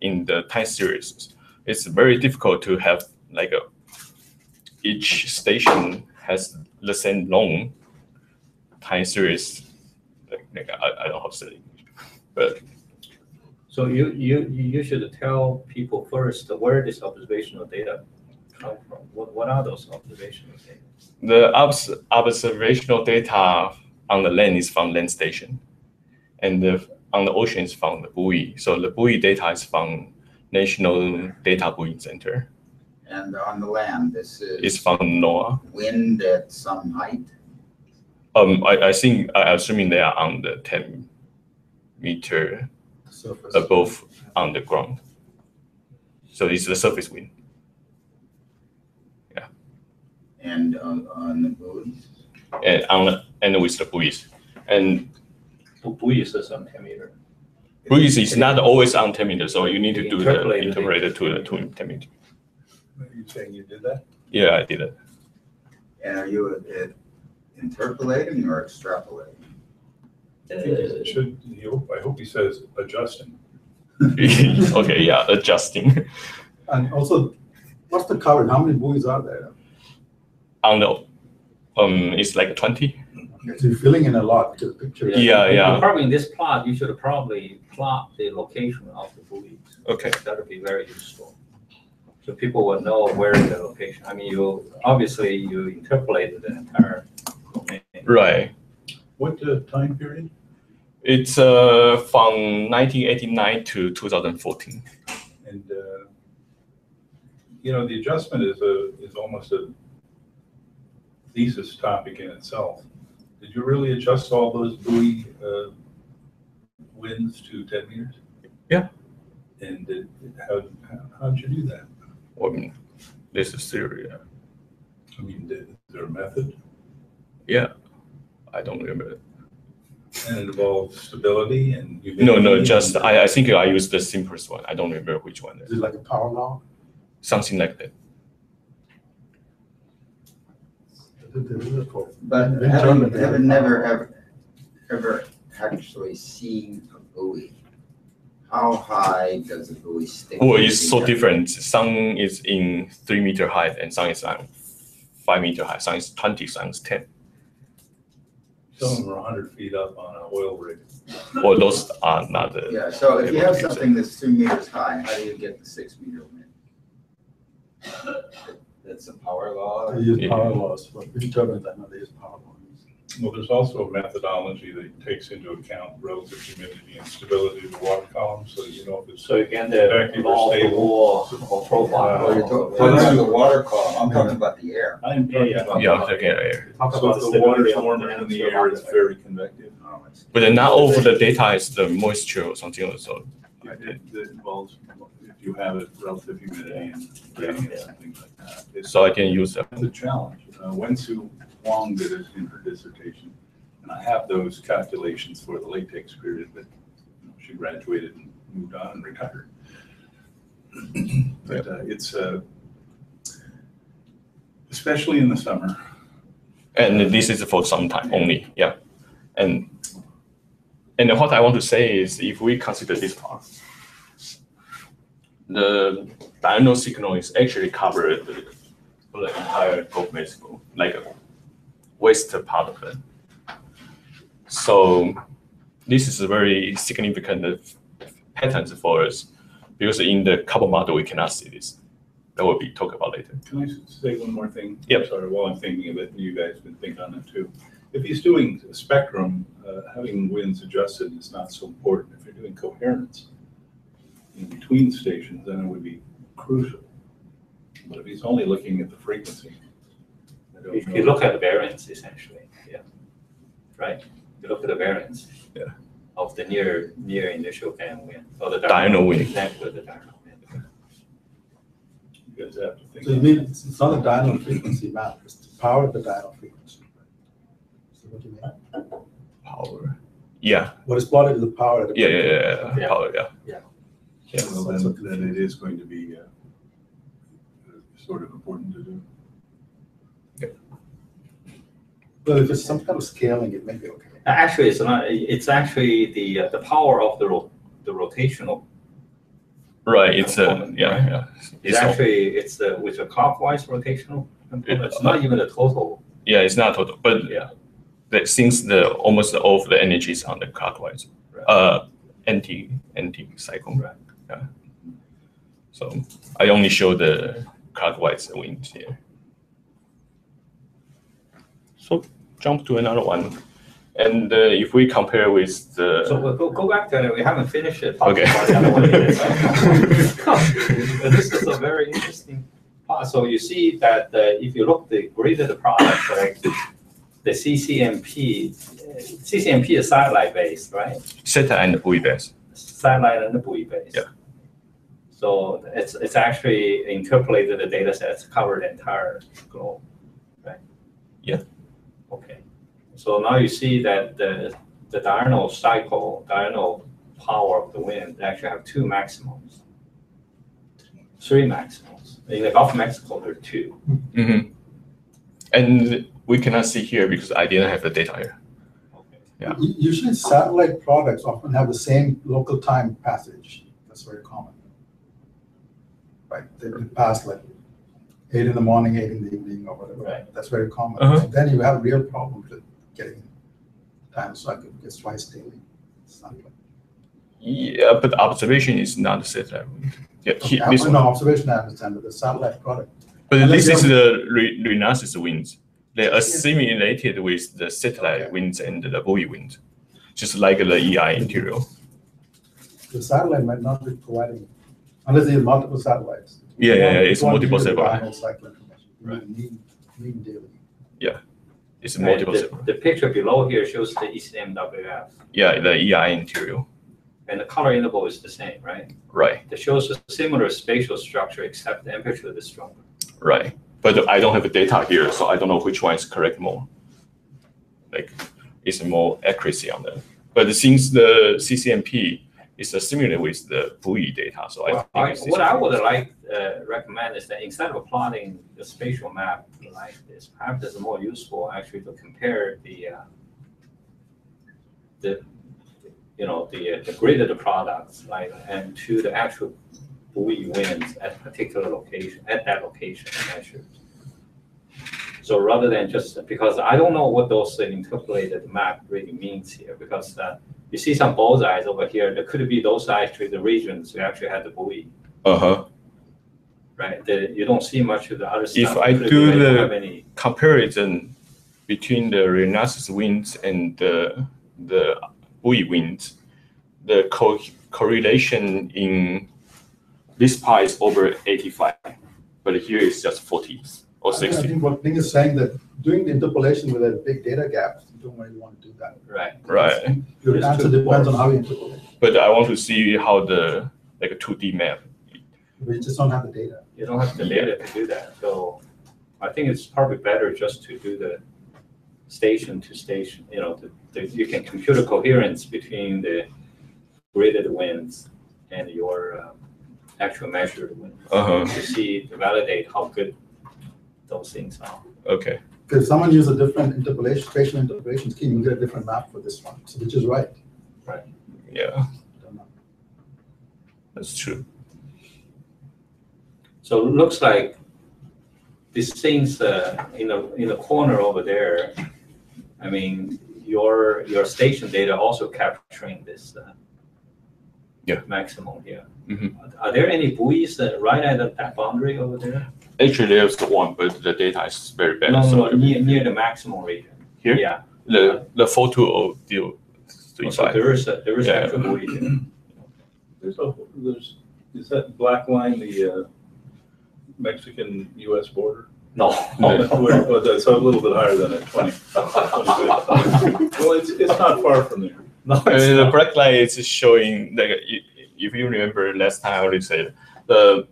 [SPEAKER 1] in the time series, it's very difficult to have like each station has the same long time series. Like I don't know how to say it, but
[SPEAKER 4] So you should tell people first where this observational data come from. What are those observational data?
[SPEAKER 1] the observational data on the land is from land station, and on the ocean is from the buoy. So the buoy data is from National Data Buoying Center.
[SPEAKER 7] And on the land, this
[SPEAKER 1] It's
[SPEAKER 7] is
[SPEAKER 1] from NOAA.
[SPEAKER 7] wind at some height.
[SPEAKER 1] I think assuming they are on the 10-meter
[SPEAKER 2] Surface.
[SPEAKER 1] above on the ground. So it's the surface wind.
[SPEAKER 7] And on the buoys.
[SPEAKER 1] And with the buoys. And
[SPEAKER 4] Buoy is on 10 meter.
[SPEAKER 1] buoys is not always on 10 meters, so you need to do the
[SPEAKER 4] Interpolate it.
[SPEAKER 1] interpolator to 10 meters.
[SPEAKER 6] Are you saying you did that?
[SPEAKER 1] Yeah, I did it.
[SPEAKER 7] And are you interpolating or extrapolating?
[SPEAKER 6] I think it should, I hope he says adjusting.
[SPEAKER 1] Okay, yeah, adjusting.
[SPEAKER 2] And also, what's the coverage? How many buoys are there?
[SPEAKER 1] On the it's like 20.
[SPEAKER 2] Okay, so you're filling in a lot because the picture.
[SPEAKER 1] Yeah.
[SPEAKER 4] Probably in this plot, you should probably plot the location of the buoys.
[SPEAKER 1] Okay.
[SPEAKER 4] That would be very useful. So people will know where the location. I mean, you interpolated the entire domain.
[SPEAKER 1] Right.
[SPEAKER 6] What time period?
[SPEAKER 1] It's from 1989 to 2014.
[SPEAKER 6] And, the adjustment is almost a thesis topic in itself. Did you really adjust all those buoy winds to 10 meters?
[SPEAKER 1] Yeah.
[SPEAKER 6] And how'd you do that?
[SPEAKER 1] This is theory.
[SPEAKER 6] I mean, is there a method?
[SPEAKER 1] Yeah, I don't remember it.
[SPEAKER 6] And it involves stability and
[SPEAKER 1] No, just I think I used the simplest one. I don't remember which one.
[SPEAKER 2] Is it like a power law?
[SPEAKER 1] Something like that.
[SPEAKER 7] But having never ever actually seen a buoy, how high does a buoy stick?
[SPEAKER 1] Oh,
[SPEAKER 7] in
[SPEAKER 1] it's
[SPEAKER 7] the
[SPEAKER 1] so
[SPEAKER 7] air?
[SPEAKER 1] different. Some is in 3-meter height, and some is on 5-meter height. Some is 20, some is 10.
[SPEAKER 6] Some of them are 100 feet up on an oil rig.
[SPEAKER 1] Or those are not the.
[SPEAKER 7] Yeah, so if you
[SPEAKER 1] able
[SPEAKER 7] have
[SPEAKER 1] to use
[SPEAKER 7] something that's 2 meters high, how do you get the 6-meter wind? That's a power law?
[SPEAKER 2] They use
[SPEAKER 1] Yeah.
[SPEAKER 2] power laws for wind turbines. I know they use power laws.
[SPEAKER 6] Well, there's also a methodology that takes into account relative humidity and stability of the water column, so you know if it's.
[SPEAKER 4] So again, the
[SPEAKER 6] Effective or
[SPEAKER 4] law of the
[SPEAKER 6] stable.
[SPEAKER 4] wall or profile.
[SPEAKER 7] Oh, you're talking about the water column, I'm talking about the air.
[SPEAKER 6] I'm talking about.
[SPEAKER 1] Yeah, I'm taking air.
[SPEAKER 4] Talk
[SPEAKER 6] So
[SPEAKER 4] about
[SPEAKER 6] if
[SPEAKER 4] the
[SPEAKER 6] the water's
[SPEAKER 4] stability of
[SPEAKER 6] warmer in the
[SPEAKER 4] atmosphere
[SPEAKER 6] air, it's very convective.
[SPEAKER 7] Oh,
[SPEAKER 1] But then not all of the data is the moisture or something also.
[SPEAKER 6] It involves, if you have a relative humidity and radiance and things like that.
[SPEAKER 1] So I can use that.
[SPEAKER 6] It's a challenge. Wen-Su Huang did it in her dissertation, and I have those calculations for the latex period, but she graduated and moved on and retired. But it's especially in the summer.
[SPEAKER 1] And this is for some time only, yeah. And what I want to say is, if we consider this part, the diurnal signal is actually covered for the entire Gulf of Mexico, like a west part of it. So this is a very significant pattern for us, because in the couple model we cannot see this. That will be talked about later.
[SPEAKER 6] Can I say one more thing?
[SPEAKER 1] Yep.
[SPEAKER 6] Sorry, while I'm thinking of it, and you guys can think on it too. If he's doing a spectrum, having winds adjusted is not so important. If you're doing coherence in between stations, then it would be crucial. But if he's only looking at the frequency, I don't
[SPEAKER 4] If
[SPEAKER 6] know.
[SPEAKER 4] you look at the variance, essentially, yeah, right? You look at the variance,
[SPEAKER 1] Yeah.
[SPEAKER 4] of the near initial band wind, or the
[SPEAKER 1] Diurnal wind.
[SPEAKER 4] Exactly, the diurnal wind.
[SPEAKER 6] You guys have to think.
[SPEAKER 2] So you
[SPEAKER 6] on
[SPEAKER 2] mean,
[SPEAKER 6] that.
[SPEAKER 2] it's not a diurnal frequency map, it's the power of the diurnal frequency. Is that what you mean?
[SPEAKER 1] Power. Yeah,
[SPEAKER 2] What is plotted is the power of the.
[SPEAKER 1] yeah. Power, yeah.
[SPEAKER 6] Yeah, well, then it is going to be sort of important to do.
[SPEAKER 2] But if it's some kind of scaling, it may be okay.
[SPEAKER 4] Actually, it's not, it's actually the power of the rotational.
[SPEAKER 1] Right, it's
[SPEAKER 4] component, right?
[SPEAKER 1] yeah.
[SPEAKER 4] It's actually, it's with a clockwise rotational component. It's not even the total.
[SPEAKER 1] Yeah, it's not total, but
[SPEAKER 4] Yeah.
[SPEAKER 1] Since almost all of the energy is on the clockwise, anti cycle.
[SPEAKER 4] Right.
[SPEAKER 1] Yeah. So I only show the clockwise wind here. So jump to another one, and if we compare with the
[SPEAKER 4] So we'll go back to it. We haven't finished it.
[SPEAKER 1] Okay.
[SPEAKER 4] About the other one yet. This is a very interesting part. So you see that if you look the graded product, right, the CCMP is satellite based, right?
[SPEAKER 1] Zeta and buoy base.
[SPEAKER 4] Satellite and the buoy based.
[SPEAKER 1] Yeah.
[SPEAKER 4] So it's actually interpolated the data sets, cover the entire globe, right?
[SPEAKER 1] Yeah.
[SPEAKER 4] Okay. So now you see that the diurnal power of the wind actually have three maximums. In the Gulf of Mexico, there are two.
[SPEAKER 1] Mm-hmm. And we cannot see here because I didn't have the data here.
[SPEAKER 4] Okay.
[SPEAKER 1] Yeah.
[SPEAKER 2] Usually satellite products often have the same local time passage. That's very common. Right, they pass like 8 in the morning, 8 in the evening, or whatever.
[SPEAKER 4] Right.
[SPEAKER 2] That's very common.
[SPEAKER 1] Uh-huh.
[SPEAKER 2] Then you have real problems with getting time cycle because twice daily. It's not good.
[SPEAKER 1] Yeah, but observation is not Zeta. Yeah, this one.
[SPEAKER 2] No, observation I understand, but the satellite product.
[SPEAKER 1] But
[SPEAKER 2] Unless
[SPEAKER 1] this is
[SPEAKER 2] you
[SPEAKER 1] the Renaissance winds. They are assimilated with the satellite winds and the buoy winds, just like the EI interior.
[SPEAKER 2] The satellite might not be providing, unless they have multiple satellites.
[SPEAKER 1] Yeah, it's
[SPEAKER 2] You want
[SPEAKER 1] multiple
[SPEAKER 2] to use the
[SPEAKER 1] satellite.
[SPEAKER 2] diurnal cycle information. You
[SPEAKER 1] Right.
[SPEAKER 2] need daily.
[SPEAKER 1] It's
[SPEAKER 4] Right,
[SPEAKER 1] multiple
[SPEAKER 4] the,
[SPEAKER 1] satellite.
[SPEAKER 4] the picture below here shows the East MWF,
[SPEAKER 1] Yeah, the EI interior.
[SPEAKER 4] and the color interval is the same, right?
[SPEAKER 1] Right,
[SPEAKER 4] It shows a similar spatial structure, except the amplitude is stronger.
[SPEAKER 1] right. But I don't have the data here, so I don't know which one is correct more. Like, it's more accuracy on that. But since the CCMP is similar with the buoy data, so I think it's
[SPEAKER 4] What I would recommend is that instead of plotting the spatial map like this, perhaps it's more useful actually to compare the gridded products, like, and to the actual buoy winds at that location measured. So rather than just, because I don't know what those interpolated map really means here, because you see some bullseyes over here, there could be those actually the regions we actually had the buoy,
[SPEAKER 1] Uh-huh.
[SPEAKER 4] right? You don't see much of the other stuff.
[SPEAKER 1] If I
[SPEAKER 4] Could be
[SPEAKER 1] do
[SPEAKER 4] they don't
[SPEAKER 1] the
[SPEAKER 4] have any.
[SPEAKER 1] comparison between the Renaissance winds and the buoy winds, the correlation in this part is over 85, but here is just 40 or
[SPEAKER 2] I
[SPEAKER 1] 60.
[SPEAKER 2] think what Ning is saying that doing the interpolation with a big data gap don't really want to do that.
[SPEAKER 4] Right.
[SPEAKER 1] Right.
[SPEAKER 2] Your
[SPEAKER 4] It's
[SPEAKER 2] answer
[SPEAKER 4] too
[SPEAKER 2] depends on
[SPEAKER 4] coarse.
[SPEAKER 2] how you interpret it.
[SPEAKER 1] But I want to see how the like a 2D map.
[SPEAKER 2] We just don't have the data.
[SPEAKER 4] You don't have the data to do that, so I think it's probably better just to do the station to station, you know, you can compute a coherence between the graded winds and your actual measured winds to see, to validate how good those things are.
[SPEAKER 1] Okay.
[SPEAKER 2] Because if someone uses a different interpolation, spatial interpolation scheme, you get a different map for this one, so which is right.
[SPEAKER 1] Yeah, that's true.
[SPEAKER 4] So it looks like these things in the corner over there, I mean, your station data also capturing this maximum here. Are there any buoys right at that boundary over there?
[SPEAKER 1] Actually, there's the one, but the data is very bad.
[SPEAKER 4] No, near the maximum region.
[SPEAKER 1] Here?
[SPEAKER 4] Yeah.
[SPEAKER 1] The 420 deal.
[SPEAKER 4] So there is actual buoy there.
[SPEAKER 6] Is that black line the Mexican-US border?
[SPEAKER 4] No.
[SPEAKER 6] Well, that's a little bit higher than at 20. Well, it's not far from there.
[SPEAKER 4] No,
[SPEAKER 1] The black line is showing, like, if you remember last time I already said, the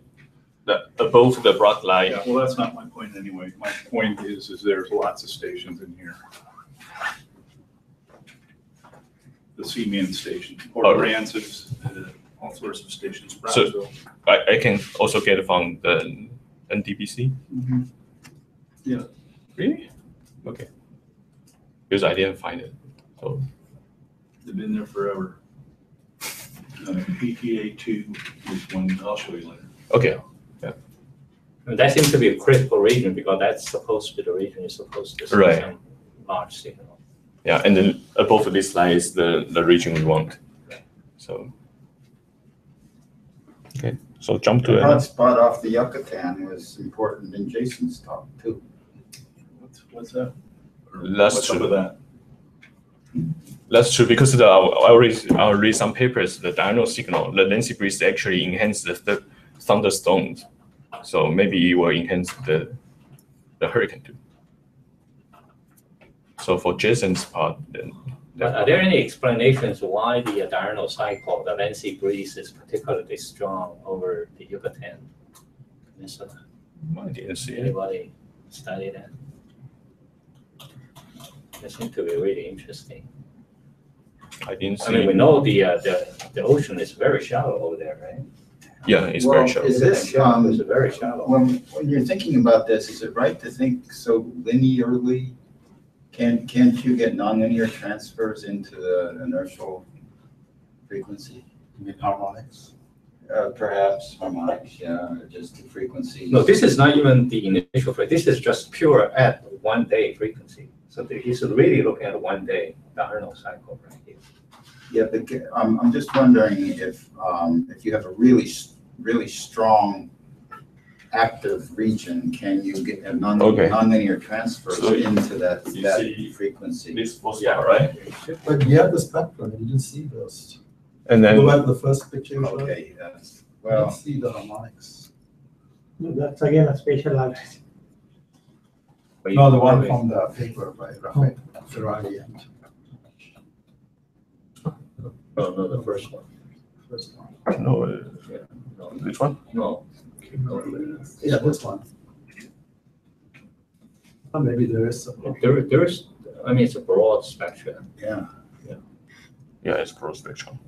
[SPEAKER 1] above the black line.
[SPEAKER 6] Yeah, well, that's not my point anyway. My point is there's lots of stations in here. The CMIN station, Port Aransas, all sorts of stations.
[SPEAKER 1] So I can also get it from the NDBC?
[SPEAKER 6] Yeah.
[SPEAKER 1] Really? Okay. Because I didn't find it. So
[SPEAKER 6] They've been there forever. PTA2 is one I'll show you later.
[SPEAKER 1] okay.
[SPEAKER 4] And that seems to be a critical region because that's supposed to be the region you're supposed to see
[SPEAKER 1] Right.
[SPEAKER 4] some large signal.
[SPEAKER 1] Yeah, and then above this line is the region we want. So okay. So jump to
[SPEAKER 7] The
[SPEAKER 1] it.
[SPEAKER 7] hotspot off the Yucatan was important in Jason's talk too.
[SPEAKER 6] What's that?
[SPEAKER 1] That's
[SPEAKER 6] What's up
[SPEAKER 1] true.
[SPEAKER 6] with that?
[SPEAKER 1] That's true because I read some papers. The diurnal signal, the Nancy breeze actually enhance the thunderstorms. So maybe it will enhance the hurricane too. So for Jason's part, then.
[SPEAKER 4] But are there any explanations why the diurnal cycle, the Nancy breeze, is particularly strong over the Yucatan Peninsula?
[SPEAKER 1] I didn't see it.
[SPEAKER 4] Anybody study that? That seems to be really interesting.
[SPEAKER 1] I didn't see
[SPEAKER 4] I mean, we
[SPEAKER 1] it.
[SPEAKER 4] know the ocean is very shallow over there, right?
[SPEAKER 1] Yeah, it's
[SPEAKER 7] Well,
[SPEAKER 1] very shallow.
[SPEAKER 7] is this,
[SPEAKER 4] It's very shallow.
[SPEAKER 7] when you're thinking about this, is it right to think so linearly? Can't you get nonlinear transfers into the inertial frequency?
[SPEAKER 2] You mean harmonics?
[SPEAKER 7] Perhaps harmonics, yeah, or just the frequency.
[SPEAKER 4] No, this is not even the initial frequency. This is just pure at 1 day frequency. So he's really looking at a 1 day diurnal cycle right here.
[SPEAKER 7] Yeah, but I'm just wondering if you have a really strong active region, can you get a nonlinear transfer
[SPEAKER 1] So
[SPEAKER 7] into that
[SPEAKER 1] see
[SPEAKER 7] frequency?
[SPEAKER 1] This was right?
[SPEAKER 2] But you have the spectrum, you didn't see those.
[SPEAKER 1] And then
[SPEAKER 2] Go back to the first picture. you showed.
[SPEAKER 7] Okay, yes.
[SPEAKER 2] You didn't
[SPEAKER 7] Well,
[SPEAKER 2] see the harmonics.
[SPEAKER 9] That's again a spatial algorithm.
[SPEAKER 4] But you
[SPEAKER 2] No, the one
[SPEAKER 4] probably-
[SPEAKER 2] from the paper by Rafael Ferrari and
[SPEAKER 4] Oh, no, the first one.
[SPEAKER 2] first one.
[SPEAKER 1] no,
[SPEAKER 4] No,
[SPEAKER 1] which one?
[SPEAKER 4] no.
[SPEAKER 2] Yeah, this one. Or maybe there is some.
[SPEAKER 4] There is, I mean, it's a broad spectrum.
[SPEAKER 7] yeah.
[SPEAKER 1] Yeah, it's cross spectrum.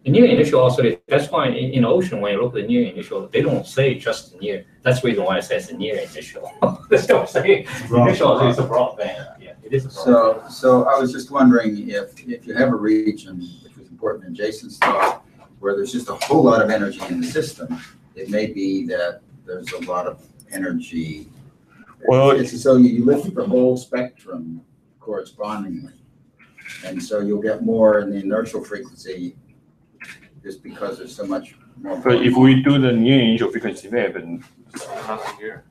[SPEAKER 4] The near initial also, that's why in ocean, when you look at the near initial, they don't say just near. That's the reason why it says the near initial. They don't say initial, it's a broad band. Yeah, it is a broad band.
[SPEAKER 7] So I was just wondering if you have a region, which was important in Jason's talk, where there's just a whole lot of energy in the system, it may be that there's a lot of energy.
[SPEAKER 1] Well,
[SPEAKER 7] So you lift the whole spectrum correspondingly. And so you'll get more in the inertial frequency just because there's so much more.
[SPEAKER 1] But if we do the near initial frequency map, then it's nothing here.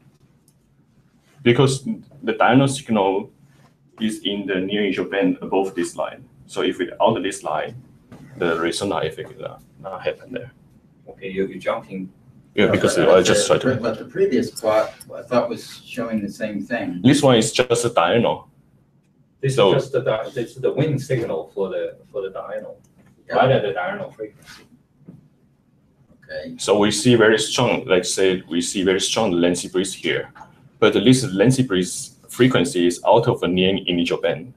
[SPEAKER 1] Because the diurnal signal is in the near initial band above this line. So if without this line, the resonant effect will not happen there.
[SPEAKER 4] Okay, you're jumping.
[SPEAKER 1] Yeah, because I just tried to.
[SPEAKER 7] But the previous plot, I thought was showing the same thing.
[SPEAKER 1] This one is just a diurnal.
[SPEAKER 4] This
[SPEAKER 1] So-
[SPEAKER 4] is just this is the wind signal for the diurnal,
[SPEAKER 7] Yeah.
[SPEAKER 4] right at the diurnal frequency.
[SPEAKER 7] Okay,
[SPEAKER 1] So we see very strong, like say, we see very strong Lancy breeze here, but this Lancy breeze frequency is out of a near initial band.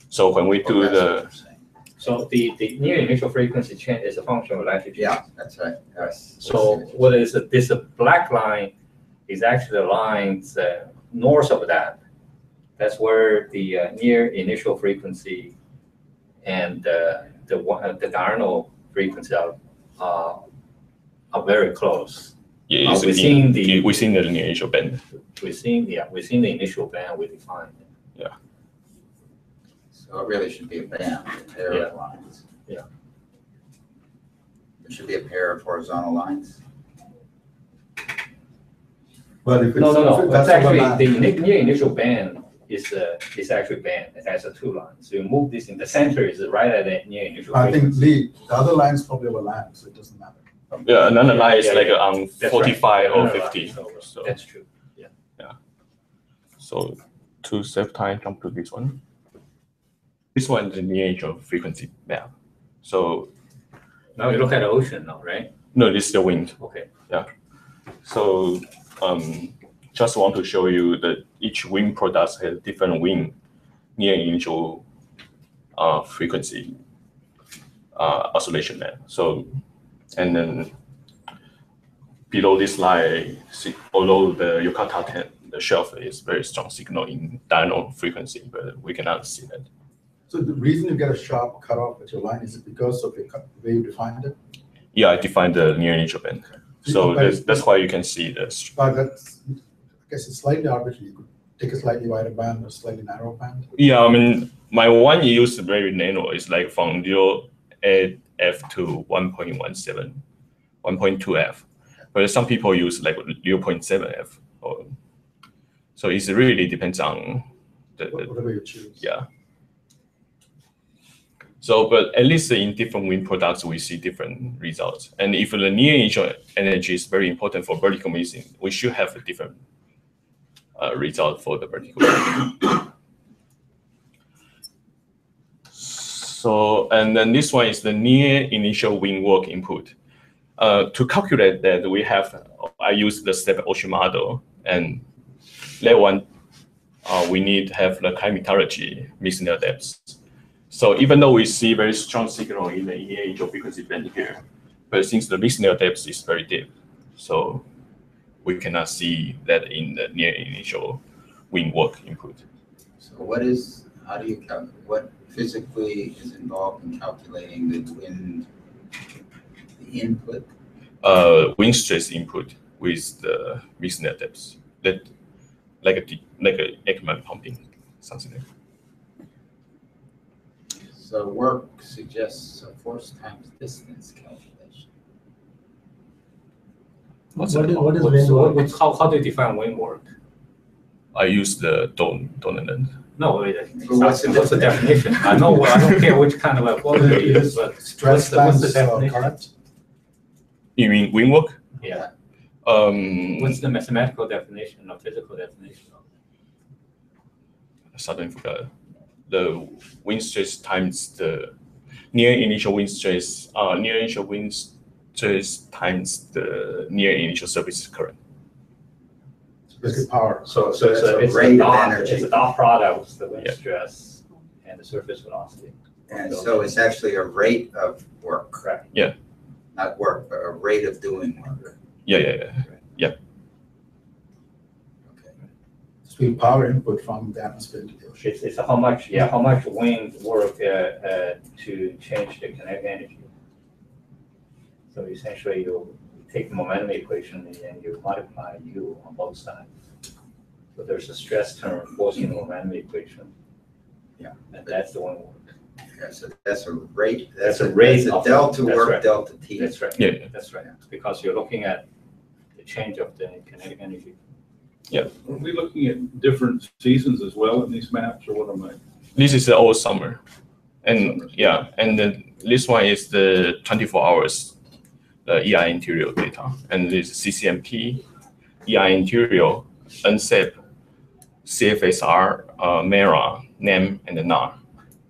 [SPEAKER 1] So when we do
[SPEAKER 7] that's what
[SPEAKER 1] the,
[SPEAKER 7] you're saying.
[SPEAKER 4] So the near initial frequency change is a function of latitude.
[SPEAKER 7] Yeah, that's right, yes.
[SPEAKER 4] So what is it? This black line is actually the lines north of that. That's where the near initial frequency and the diurnal frequency are very close.
[SPEAKER 1] yeah, it's
[SPEAKER 4] within the-
[SPEAKER 1] within the near initial band.
[SPEAKER 4] Within the initial band we defined.
[SPEAKER 7] So it really should be a band, a pair
[SPEAKER 4] Yeah.
[SPEAKER 7] of lines.
[SPEAKER 4] Yeah.
[SPEAKER 7] There should be a pair of horizontal lines.
[SPEAKER 2] But if it's.
[SPEAKER 4] No.
[SPEAKER 2] if
[SPEAKER 4] It's
[SPEAKER 2] that's
[SPEAKER 4] actually
[SPEAKER 2] overlap-
[SPEAKER 4] the near initial band is actually band. It has a two lines. So you move this in the center is right at the near initial
[SPEAKER 2] I think
[SPEAKER 4] frequency.
[SPEAKER 2] Lee, the other lines probably overlap, so it doesn't matter.
[SPEAKER 1] Yeah, another line is
[SPEAKER 4] Yeah,
[SPEAKER 1] like
[SPEAKER 4] yeah.
[SPEAKER 1] on
[SPEAKER 4] That's right.
[SPEAKER 1] 45 or
[SPEAKER 4] Another line
[SPEAKER 1] 50.
[SPEAKER 4] is over.
[SPEAKER 1] So,
[SPEAKER 4] That's true.
[SPEAKER 1] so to save time, jump to this one. This one is the near initial frequency map. So
[SPEAKER 4] Now you look at the ocean now, right?
[SPEAKER 1] no, this is the wind.
[SPEAKER 4] Okay.
[SPEAKER 1] So just want to show you that each wind product has different wind near initial frequency oscillation band. So, and then below this line, although the Yucatan the shelf is very strong signal in diurnal frequency, but we cannot see that.
[SPEAKER 2] So the reason you get a sharp cutoff at your line, is it because of the way you defined it?
[SPEAKER 1] Yeah, I defined the near initial band. So that's why you can see this.
[SPEAKER 2] But that's, I guess it's slightly arbitrary. You could take a slightly wider band or slightly narrow band.
[SPEAKER 1] Yeah, I mean, my one used very nano is like from 0.8F to 1.17, 1.2F. But some people use like 0.7F. So it really depends on
[SPEAKER 2] Whatever you choose.
[SPEAKER 1] yeah. So, but at least in different wind products, we see different results. And if the near initial energy is very important for vertical missing, we should have a different result for the vertical missing. So, and then this one is the near initial wind work input. To calculate that, I use the step ocean model, and that one, we need to have the climatology mixing the depths. So even though we see very strong signal in the near initial frequency band here, but since the mixing depth is very deep, so we cannot see that in the near initial wind work input.
[SPEAKER 7] So how do you calculate, what physically is involved in calculating the wind, the input?
[SPEAKER 1] Wind stress input with the mixing depths, that like a Ekman pumping, something like that.
[SPEAKER 7] So work suggests a force times distance calculation.
[SPEAKER 9] What is wind work?
[SPEAKER 4] How do you define wind work?
[SPEAKER 1] I use the Donen.
[SPEAKER 4] No, wait,
[SPEAKER 7] what's
[SPEAKER 4] what's
[SPEAKER 7] the
[SPEAKER 4] the definition? I know, I don't care which kind of a formula you use, but
[SPEAKER 2] Stress
[SPEAKER 4] what's the
[SPEAKER 2] times
[SPEAKER 4] definition?
[SPEAKER 2] current.
[SPEAKER 1] You mean wind work?
[SPEAKER 4] Yeah,
[SPEAKER 1] Um,
[SPEAKER 4] what's the mathematical definition or physical definition of it?
[SPEAKER 1] I suddenly forgot. The wind stress times the near initial wind stress, near initial wind stress times the near initial surface current.
[SPEAKER 2] Basically power.
[SPEAKER 4] So
[SPEAKER 7] So it's a
[SPEAKER 4] it's
[SPEAKER 7] rate
[SPEAKER 4] a
[SPEAKER 7] of
[SPEAKER 4] dot,
[SPEAKER 7] energy.
[SPEAKER 4] it's a dot product with the wind
[SPEAKER 1] Yeah.
[SPEAKER 4] stress and the surface velocity.
[SPEAKER 7] And so it's actually a rate of work,
[SPEAKER 4] Correct.
[SPEAKER 7] not work, but a rate of doing work.
[SPEAKER 1] Yeah.
[SPEAKER 7] Okay.
[SPEAKER 2] So we power input from the atmosphere to the ocean.
[SPEAKER 4] It's how much wind work to change the kinetic energy. So essentially you take the momentum equation and then you multiply U on both sides. So there's a stress term forcing the momentum equation.
[SPEAKER 7] Yeah.
[SPEAKER 4] And that's the wind work.
[SPEAKER 7] Yeah, so that's a rate,
[SPEAKER 4] That's a rate
[SPEAKER 7] that's a
[SPEAKER 4] of-
[SPEAKER 7] delta
[SPEAKER 4] that's
[SPEAKER 7] work,
[SPEAKER 4] right.
[SPEAKER 7] delta T.
[SPEAKER 4] That's right.
[SPEAKER 1] Yeah.
[SPEAKER 4] That's right. Because you're looking at the change of the kinetic energy.
[SPEAKER 6] Are we looking at different seasons as well in these maps, or what am I?
[SPEAKER 1] This is all summer, and yeah, and then this one is the 24 hours, the EI interior data, and this CCMP, EI interior, NCEP, CFSR, MERA, NEM and the NAR.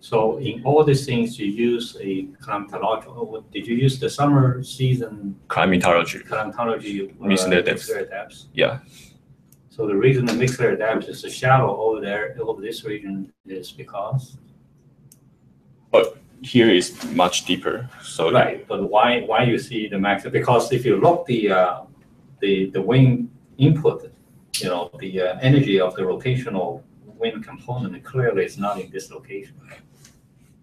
[SPEAKER 4] So in all these things, you use a climatological, did you use the summer season
[SPEAKER 1] Climatology.
[SPEAKER 4] climatology
[SPEAKER 1] Mixed layer depths.
[SPEAKER 4] mixed layer depths?
[SPEAKER 1] Yeah.
[SPEAKER 4] So the reason the mixed layer depth is shallow over there, over this region, is because?
[SPEAKER 1] Here is much deeper. So
[SPEAKER 4] Right, but why you see the max? Because if you look the wind input, you know, the energy of the rotational wind component clearly is not in this location.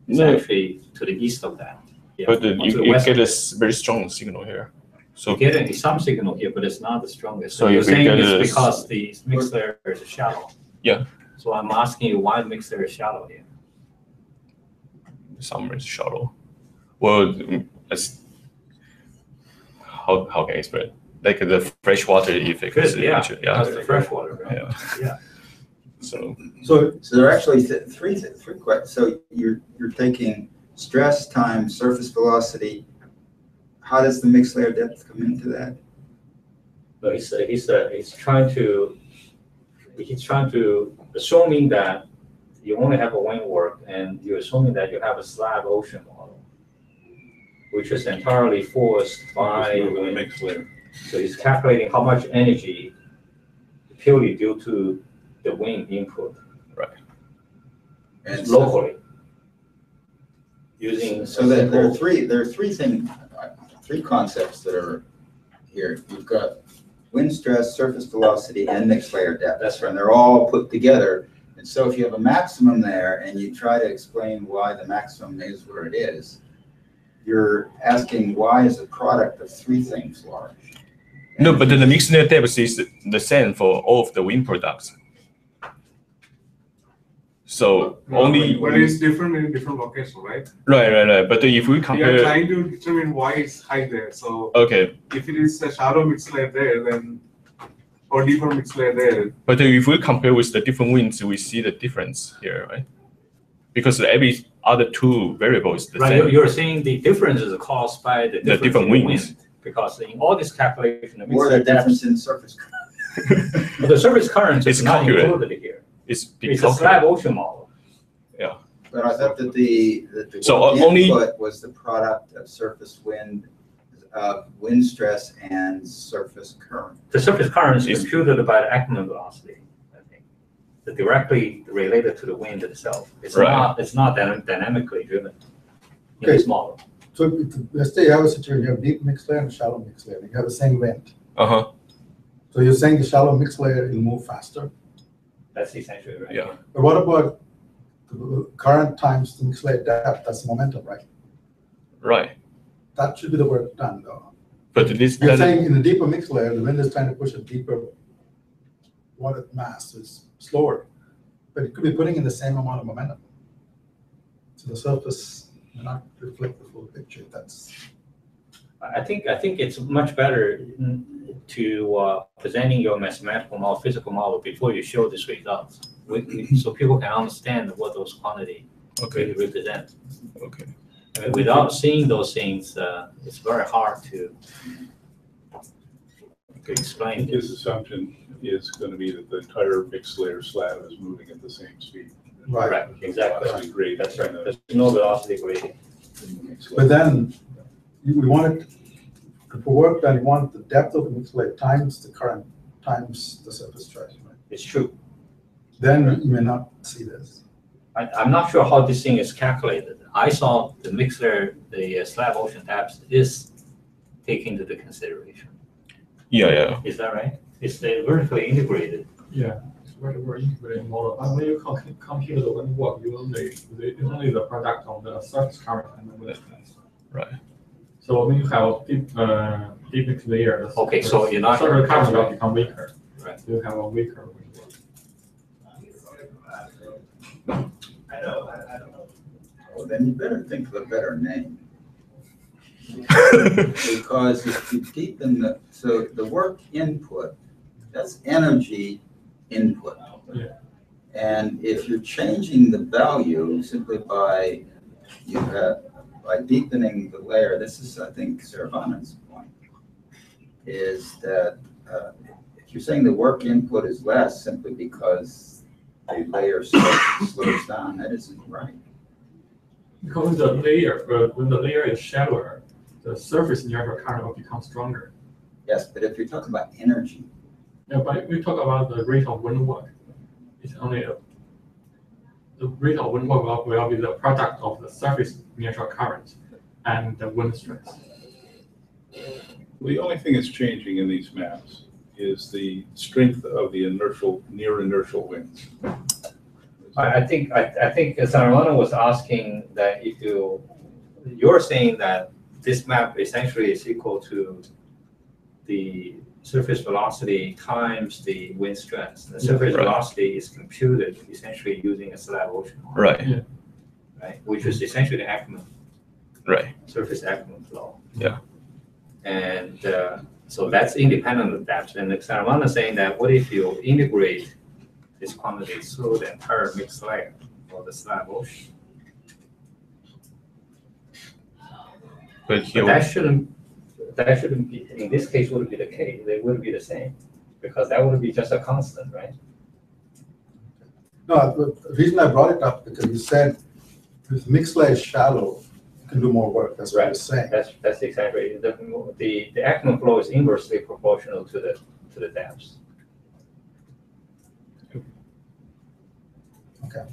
[SPEAKER 4] It's
[SPEAKER 1] No.
[SPEAKER 4] actually to the east of that. Yeah,
[SPEAKER 1] But
[SPEAKER 4] or to the
[SPEAKER 1] you
[SPEAKER 4] west
[SPEAKER 1] get
[SPEAKER 4] of
[SPEAKER 1] a
[SPEAKER 4] that.
[SPEAKER 1] very strong signal here. So
[SPEAKER 4] You get some signal here, but it's not the strongest.
[SPEAKER 1] So
[SPEAKER 4] So you're
[SPEAKER 1] if we
[SPEAKER 4] saying
[SPEAKER 1] get
[SPEAKER 4] it's
[SPEAKER 1] a-
[SPEAKER 4] because the mixed layer is shallow.
[SPEAKER 1] Yeah.
[SPEAKER 4] So I'm asking you why the mixed layer is shallow here.
[SPEAKER 1] summer is shallow. Well, how can I explain? Like the freshwater effect.
[SPEAKER 4] Good, yeah,
[SPEAKER 1] Yeah.
[SPEAKER 4] that's the freshwater, right?
[SPEAKER 1] Yeah.
[SPEAKER 4] Yeah.
[SPEAKER 1] So
[SPEAKER 2] So
[SPEAKER 7] So there are actually three questions. So you're taking stress times surface velocity. How does the mixed layer depth come into that?
[SPEAKER 4] But he's trying to assuming that you only have a wind work and you're assuming that you have a slab ocean model, which is entirely forced by
[SPEAKER 6] Just move the
[SPEAKER 4] wind.
[SPEAKER 6] mixed layer.
[SPEAKER 4] So he's calculating how much energy purely due to the wind input
[SPEAKER 7] And so,
[SPEAKER 4] locally. Using
[SPEAKER 7] so that there are three concepts that are here. You've got wind stress, surface velocity, and mixed layer depth.
[SPEAKER 4] That's right.
[SPEAKER 7] And they're all put together. And so if you have a maximum there and you try to explain why the maximum is where it is, you're asking why is the product of three things large?
[SPEAKER 1] no, but the mixed layer depth is the same for all of the wind products. So only
[SPEAKER 3] But it's different in different locations, right?
[SPEAKER 1] right. But if we
[SPEAKER 3] We are
[SPEAKER 1] compare,
[SPEAKER 3] trying to determine why it's high there. So
[SPEAKER 1] okay.
[SPEAKER 3] if it is a shallow mixed layer there, then or deeper mixed layer there,
[SPEAKER 1] But if we compare with the different winds, we see the difference here, right? Because every other two variables is the
[SPEAKER 4] right,
[SPEAKER 1] same.
[SPEAKER 4] you're saying the difference is caused by the difference
[SPEAKER 1] different
[SPEAKER 4] in the
[SPEAKER 1] winds.
[SPEAKER 4] wind. Because in all this calculation, the
[SPEAKER 7] Or
[SPEAKER 4] mixed
[SPEAKER 7] the
[SPEAKER 4] layer depth,
[SPEAKER 7] difference in surface current.
[SPEAKER 4] the surface current
[SPEAKER 1] It's
[SPEAKER 4] is not
[SPEAKER 1] calculated.
[SPEAKER 4] included here.
[SPEAKER 1] It's
[SPEAKER 4] It's a slab ocean model.
[SPEAKER 7] But I thought that the
[SPEAKER 1] So
[SPEAKER 7] work
[SPEAKER 1] only-
[SPEAKER 7] input was the product of surface wind, wind stress and surface current.
[SPEAKER 4] The surface current is
[SPEAKER 1] Is-
[SPEAKER 4] computed by the Ackermann velocity, I think. They're directly related to the wind itself.
[SPEAKER 1] Right.
[SPEAKER 4] It's not dynamically driven in this model.
[SPEAKER 2] So let's say you have a situation, you have deep mixed layer and shallow mixed layer, you have the same wind. So you're saying the shallow mixed layer will move faster,
[SPEAKER 4] That's essentially right.
[SPEAKER 1] Yeah.
[SPEAKER 2] but what about the current times the mixed layer depth, that's momentum, right?
[SPEAKER 1] Right.
[SPEAKER 2] That should be the work done though.
[SPEAKER 1] But this
[SPEAKER 2] You're
[SPEAKER 1] doesn't-
[SPEAKER 2] saying in the deeper mixed layer, the wind is trying to push a deeper water mass, so it's slower, but it could be putting in the same amount of momentum. So the surface may not reflect the full picture, that's.
[SPEAKER 4] I think it's much better to presenting your mathematical model, physical model before you show these results. So people can understand what those quantities
[SPEAKER 1] okay.
[SPEAKER 4] really represent.
[SPEAKER 1] Okay.
[SPEAKER 4] I mean, without seeing those things, it's very hard to explain.
[SPEAKER 6] His assumption is going to be that the entire mixed layer slab is moving at the same speed.
[SPEAKER 4] Right, exactly.
[SPEAKER 6] Velocity gradient
[SPEAKER 4] That's right.
[SPEAKER 6] in the-
[SPEAKER 4] There's no velocity gradient.
[SPEAKER 6] in the mixed
[SPEAKER 2] But
[SPEAKER 6] layer.
[SPEAKER 2] then, we wanted, for work done, you want the depth of the mixed layer times the current, times the surface stress, right?
[SPEAKER 4] It's true.
[SPEAKER 2] Then you may not see this.
[SPEAKER 4] I'm not sure how this thing is calculated. I saw the mixed layer, the slab ocean depth is taken into the consideration.
[SPEAKER 1] Yeah.
[SPEAKER 4] Is that right? It's vertically integrated.
[SPEAKER 9] Yeah, it's very integrated model. And when you compute the wind work, you only the product of the surface current and the wind stress.
[SPEAKER 1] Right.
[SPEAKER 9] So when you have deep mixed layers.
[SPEAKER 4] Okay, so you're not-
[SPEAKER 9] surface current will become weaker.
[SPEAKER 4] Right.
[SPEAKER 9] You have a weaker wind work.
[SPEAKER 7] Well, then you better think of a better name. Because if you deepen so the work input, that's energy input.
[SPEAKER 9] Yeah.
[SPEAKER 7] And if you're changing the value simply by deepening the layer, this is, I think, Saravaman's point, is that if you're saying the work input is less simply because the layer slows down. That isn't right.
[SPEAKER 9] Because when the layer is shallower, the surface neutral current will become stronger.
[SPEAKER 7] Yes, but if you're talking about energy,
[SPEAKER 9] Yeah, but if we talk about the rate of wind work, it's only the rate of wind work will be the product of the surface neutral current and the wind stress.
[SPEAKER 6] The only thing that's changing in these maps is the strength of the near inertial winds.
[SPEAKER 4] I think Saravana was asking that if you're saying that this map essentially is equal to the surface velocity times the wind stress. The surface velocity is computed essentially using a slab ocean model,
[SPEAKER 1] Right.
[SPEAKER 4] right? Which is essentially the Ackermann surface Ackermann flow.
[SPEAKER 1] Yeah.
[SPEAKER 4] And so that's independent of depth. And Saravana is saying that what if you integrate this quantity through the entire mixed layer or the slab ocean?
[SPEAKER 1] But here,
[SPEAKER 4] But that shouldn't be, in this case, wouldn't be the case. They would be the same because that would be just a constant, right?
[SPEAKER 2] No, the reason I brought it up because you said if mixed layer is shallow, you can do more work. That's what you're saying.
[SPEAKER 4] That's exactly the Ackermann flow is inversely proportional to the depths.
[SPEAKER 2] Okay.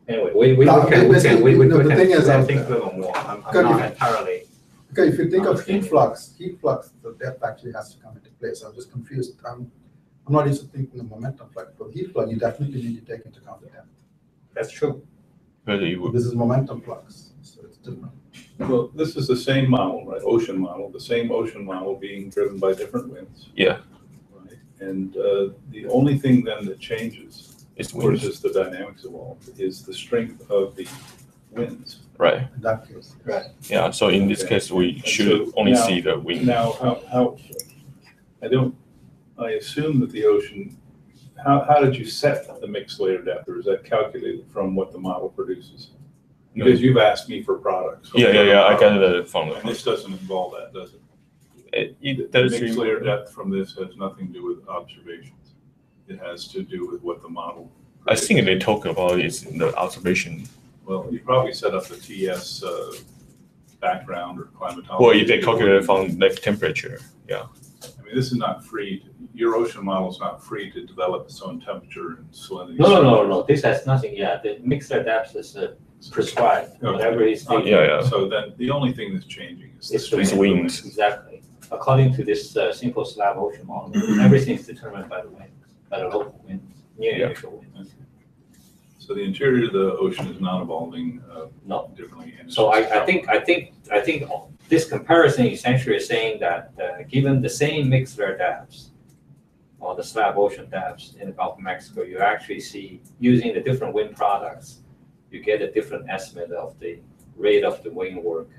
[SPEAKER 4] Anyway, we
[SPEAKER 2] No,
[SPEAKER 4] can
[SPEAKER 2] basically, the thing is,
[SPEAKER 4] think a little more. I'm
[SPEAKER 2] Okay,
[SPEAKER 4] not entirely.
[SPEAKER 2] Okay, if you think of heat flux, the depth actually has to come into place. I'm just confused. I'm not used to thinking of momentum flux. For the heat flux, you definitely need to take into account the depth.
[SPEAKER 4] That's true.
[SPEAKER 2] This is momentum flux, so it's different.
[SPEAKER 6] Well, this is the same model, right? Ocean model, the same ocean model being driven by different winds.
[SPEAKER 1] Yeah.
[SPEAKER 6] Right? And the only thing then that changes,
[SPEAKER 1] It's
[SPEAKER 6] of course,
[SPEAKER 1] wind.
[SPEAKER 6] as the dynamics evolve, is the strength of the winds.
[SPEAKER 1] Right.
[SPEAKER 2] In that case.
[SPEAKER 4] Right.
[SPEAKER 1] Yeah. So in this case, we should only
[SPEAKER 6] now-
[SPEAKER 1] see the wind.
[SPEAKER 6] Now, how, I assume that the ocean, how did you set the mixed layer depth, or is that calculated from what the model produces? Because you've asked me for products.
[SPEAKER 1] Yeah. I got it from
[SPEAKER 6] And this doesn't involve that, does it?
[SPEAKER 1] it
[SPEAKER 6] The
[SPEAKER 1] does.
[SPEAKER 6] mixed layer depth from this has nothing to do with observations. It has to do with what the model.
[SPEAKER 1] I think they talk about is the observation.
[SPEAKER 6] Well, you probably set up the TS background or climatology.
[SPEAKER 1] Well, if they calculate from the temperature, yeah.
[SPEAKER 6] I mean, this is not free. Your ocean model is not free to develop its own temperature and salinity.
[SPEAKER 4] No. This has nothing. Yeah, the mixer depth is prescribed.
[SPEAKER 6] Okay.
[SPEAKER 4] Whatever is the
[SPEAKER 1] Yeah.
[SPEAKER 6] So then the only thing that's changing is the
[SPEAKER 4] It's
[SPEAKER 6] strength of the
[SPEAKER 1] wind.
[SPEAKER 6] winds.
[SPEAKER 4] Exactly. According to this simple slab ocean model, everything is determined by the winds, by the local winds, near
[SPEAKER 1] Yeah.
[SPEAKER 4] initial winds.
[SPEAKER 6] So the interior of the ocean is not evolving
[SPEAKER 4] No.
[SPEAKER 6] differently. and it's
[SPEAKER 4] So
[SPEAKER 6] just
[SPEAKER 4] I think this comparison essentially is saying that given the same mixed layer depths or the slab ocean depths in the Gulf of Mexico, you actually see using the different wind products, you get a different estimate of the rate of the wind work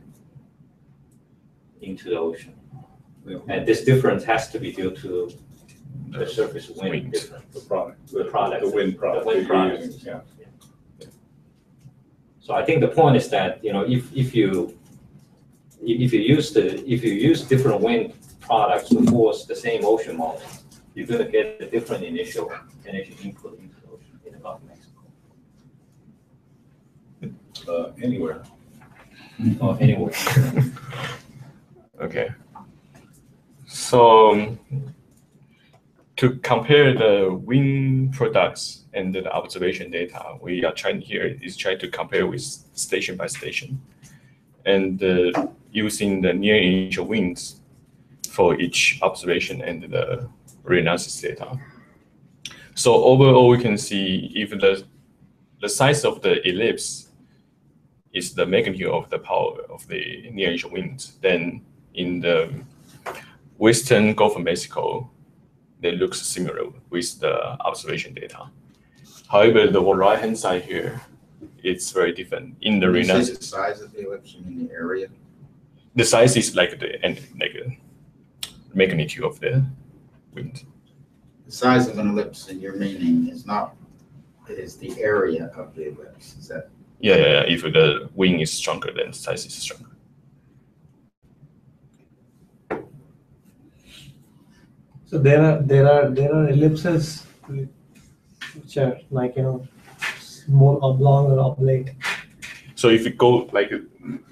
[SPEAKER 4] into the ocean. And this difference has to be due to the surface wind
[SPEAKER 1] Wind.
[SPEAKER 4] difference.
[SPEAKER 6] the product,
[SPEAKER 4] The product.
[SPEAKER 6] the wind product.
[SPEAKER 4] The wind
[SPEAKER 6] that you're
[SPEAKER 4] product.
[SPEAKER 6] using, Yeah.
[SPEAKER 4] So I think the point is that, if you use different wind products to force the same ocean model, you're gonna get a different initial energy input into the ocean in the Gulf of Mexico.
[SPEAKER 6] Anywhere.
[SPEAKER 4] Or anywhere.
[SPEAKER 1] Okay. So to compare the wind products and the observation data, we are trying to compare with station by station, and using the near initial winds for each observation and the reanalysis data. So overall, we can see if the size of the ellipse is the magnitude of the power of the near initial winds, then in the western Gulf of Mexico, they look similar with the observation data. However, the right-hand side here, it's very different. In the
[SPEAKER 7] When you say
[SPEAKER 1] reanalysis,
[SPEAKER 7] the size of the ellipse, you mean the area?
[SPEAKER 1] the size is like the magnitude of the wind.
[SPEAKER 7] The size of an ellipse in your meaning is the area of the ellipse. Is that?
[SPEAKER 1] Yeah. If the wind is stronger, then the size is stronger.
[SPEAKER 8] So there are ellipses
[SPEAKER 10] which are like, more oblong or oblate.
[SPEAKER 1] So if you go like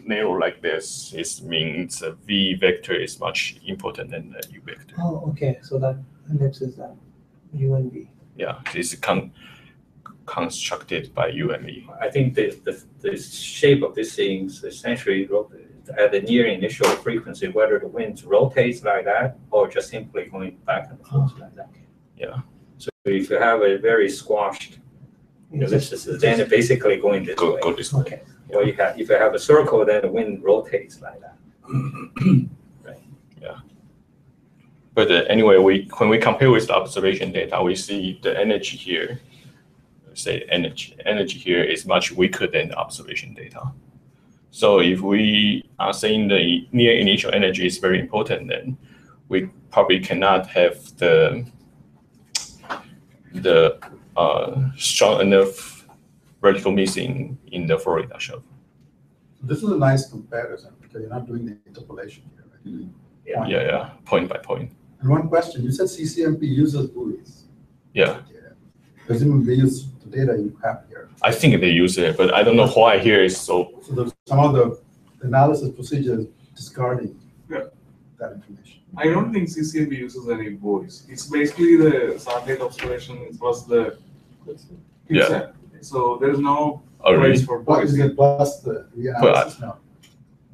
[SPEAKER 1] narrow like this, it means a V vector is much important than the U vector.
[SPEAKER 10] Oh, okay. So that ellipse is that U and V.
[SPEAKER 1] Yeah, it's constructed by U and V.
[SPEAKER 4] I think the shape of these things essentially at the near initial frequency, whether the wind rotates like that or just simply going back and forth like that.
[SPEAKER 1] Yeah.
[SPEAKER 4] So if you have a very squashed ellipsis, then it's basically going this way.
[SPEAKER 1] Go this way.
[SPEAKER 10] Okay.
[SPEAKER 4] Or if you have a circle, then the wind rotates like that. Right.
[SPEAKER 1] Yeah. But anyway, when we compare with the observation data, we see the energy here. Say energy here is much weaker than the observation data. So if we are saying the near initial energy is very important, then we probably cannot have the strong enough vertical missing in the Florida shelf.
[SPEAKER 2] This is a nice comparison because you're not doing the interpolation here, right?
[SPEAKER 1] Yeah, point by point.
[SPEAKER 2] And one question, you said CCMP uses buoys.
[SPEAKER 1] Yeah.
[SPEAKER 2] Presumably they use the data you have here.
[SPEAKER 1] I think they use it, but I don't know why here is so.
[SPEAKER 2] So there's some of the analysis procedures discarding that information.
[SPEAKER 3] I don't think CCMP uses any buoys. It's basically the satellite observation plus the CubeSat. So there's no place for
[SPEAKER 2] What
[SPEAKER 3] buoys.
[SPEAKER 2] is it plus the reanalysis? No.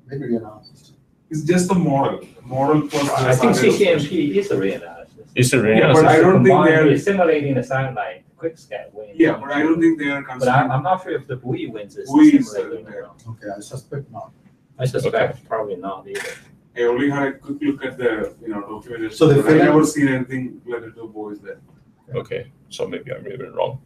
[SPEAKER 2] Maybe reanalysis.
[SPEAKER 3] It's just the model. Model plus the
[SPEAKER 4] I think
[SPEAKER 3] satellite
[SPEAKER 4] CCMP is a reanalysis.
[SPEAKER 1] It's a
[SPEAKER 3] Yeah, but I don't think they're
[SPEAKER 4] simulating the satellite quick scan wind.
[SPEAKER 3] Yeah, but I don't think they are
[SPEAKER 4] But
[SPEAKER 3] considering.
[SPEAKER 4] I'm not sure if the buoy winds is
[SPEAKER 3] Buoy is,
[SPEAKER 4] simulating or
[SPEAKER 3] there.
[SPEAKER 4] not.
[SPEAKER 2] Okay, I suspect not.
[SPEAKER 4] I suspect probably not either.
[SPEAKER 3] I only had a quick look at the documentation.
[SPEAKER 2] So they
[SPEAKER 3] but I
[SPEAKER 2] fill in-
[SPEAKER 3] never seen anything related to buoys there.
[SPEAKER 1] Okay, so maybe I'm really wrong.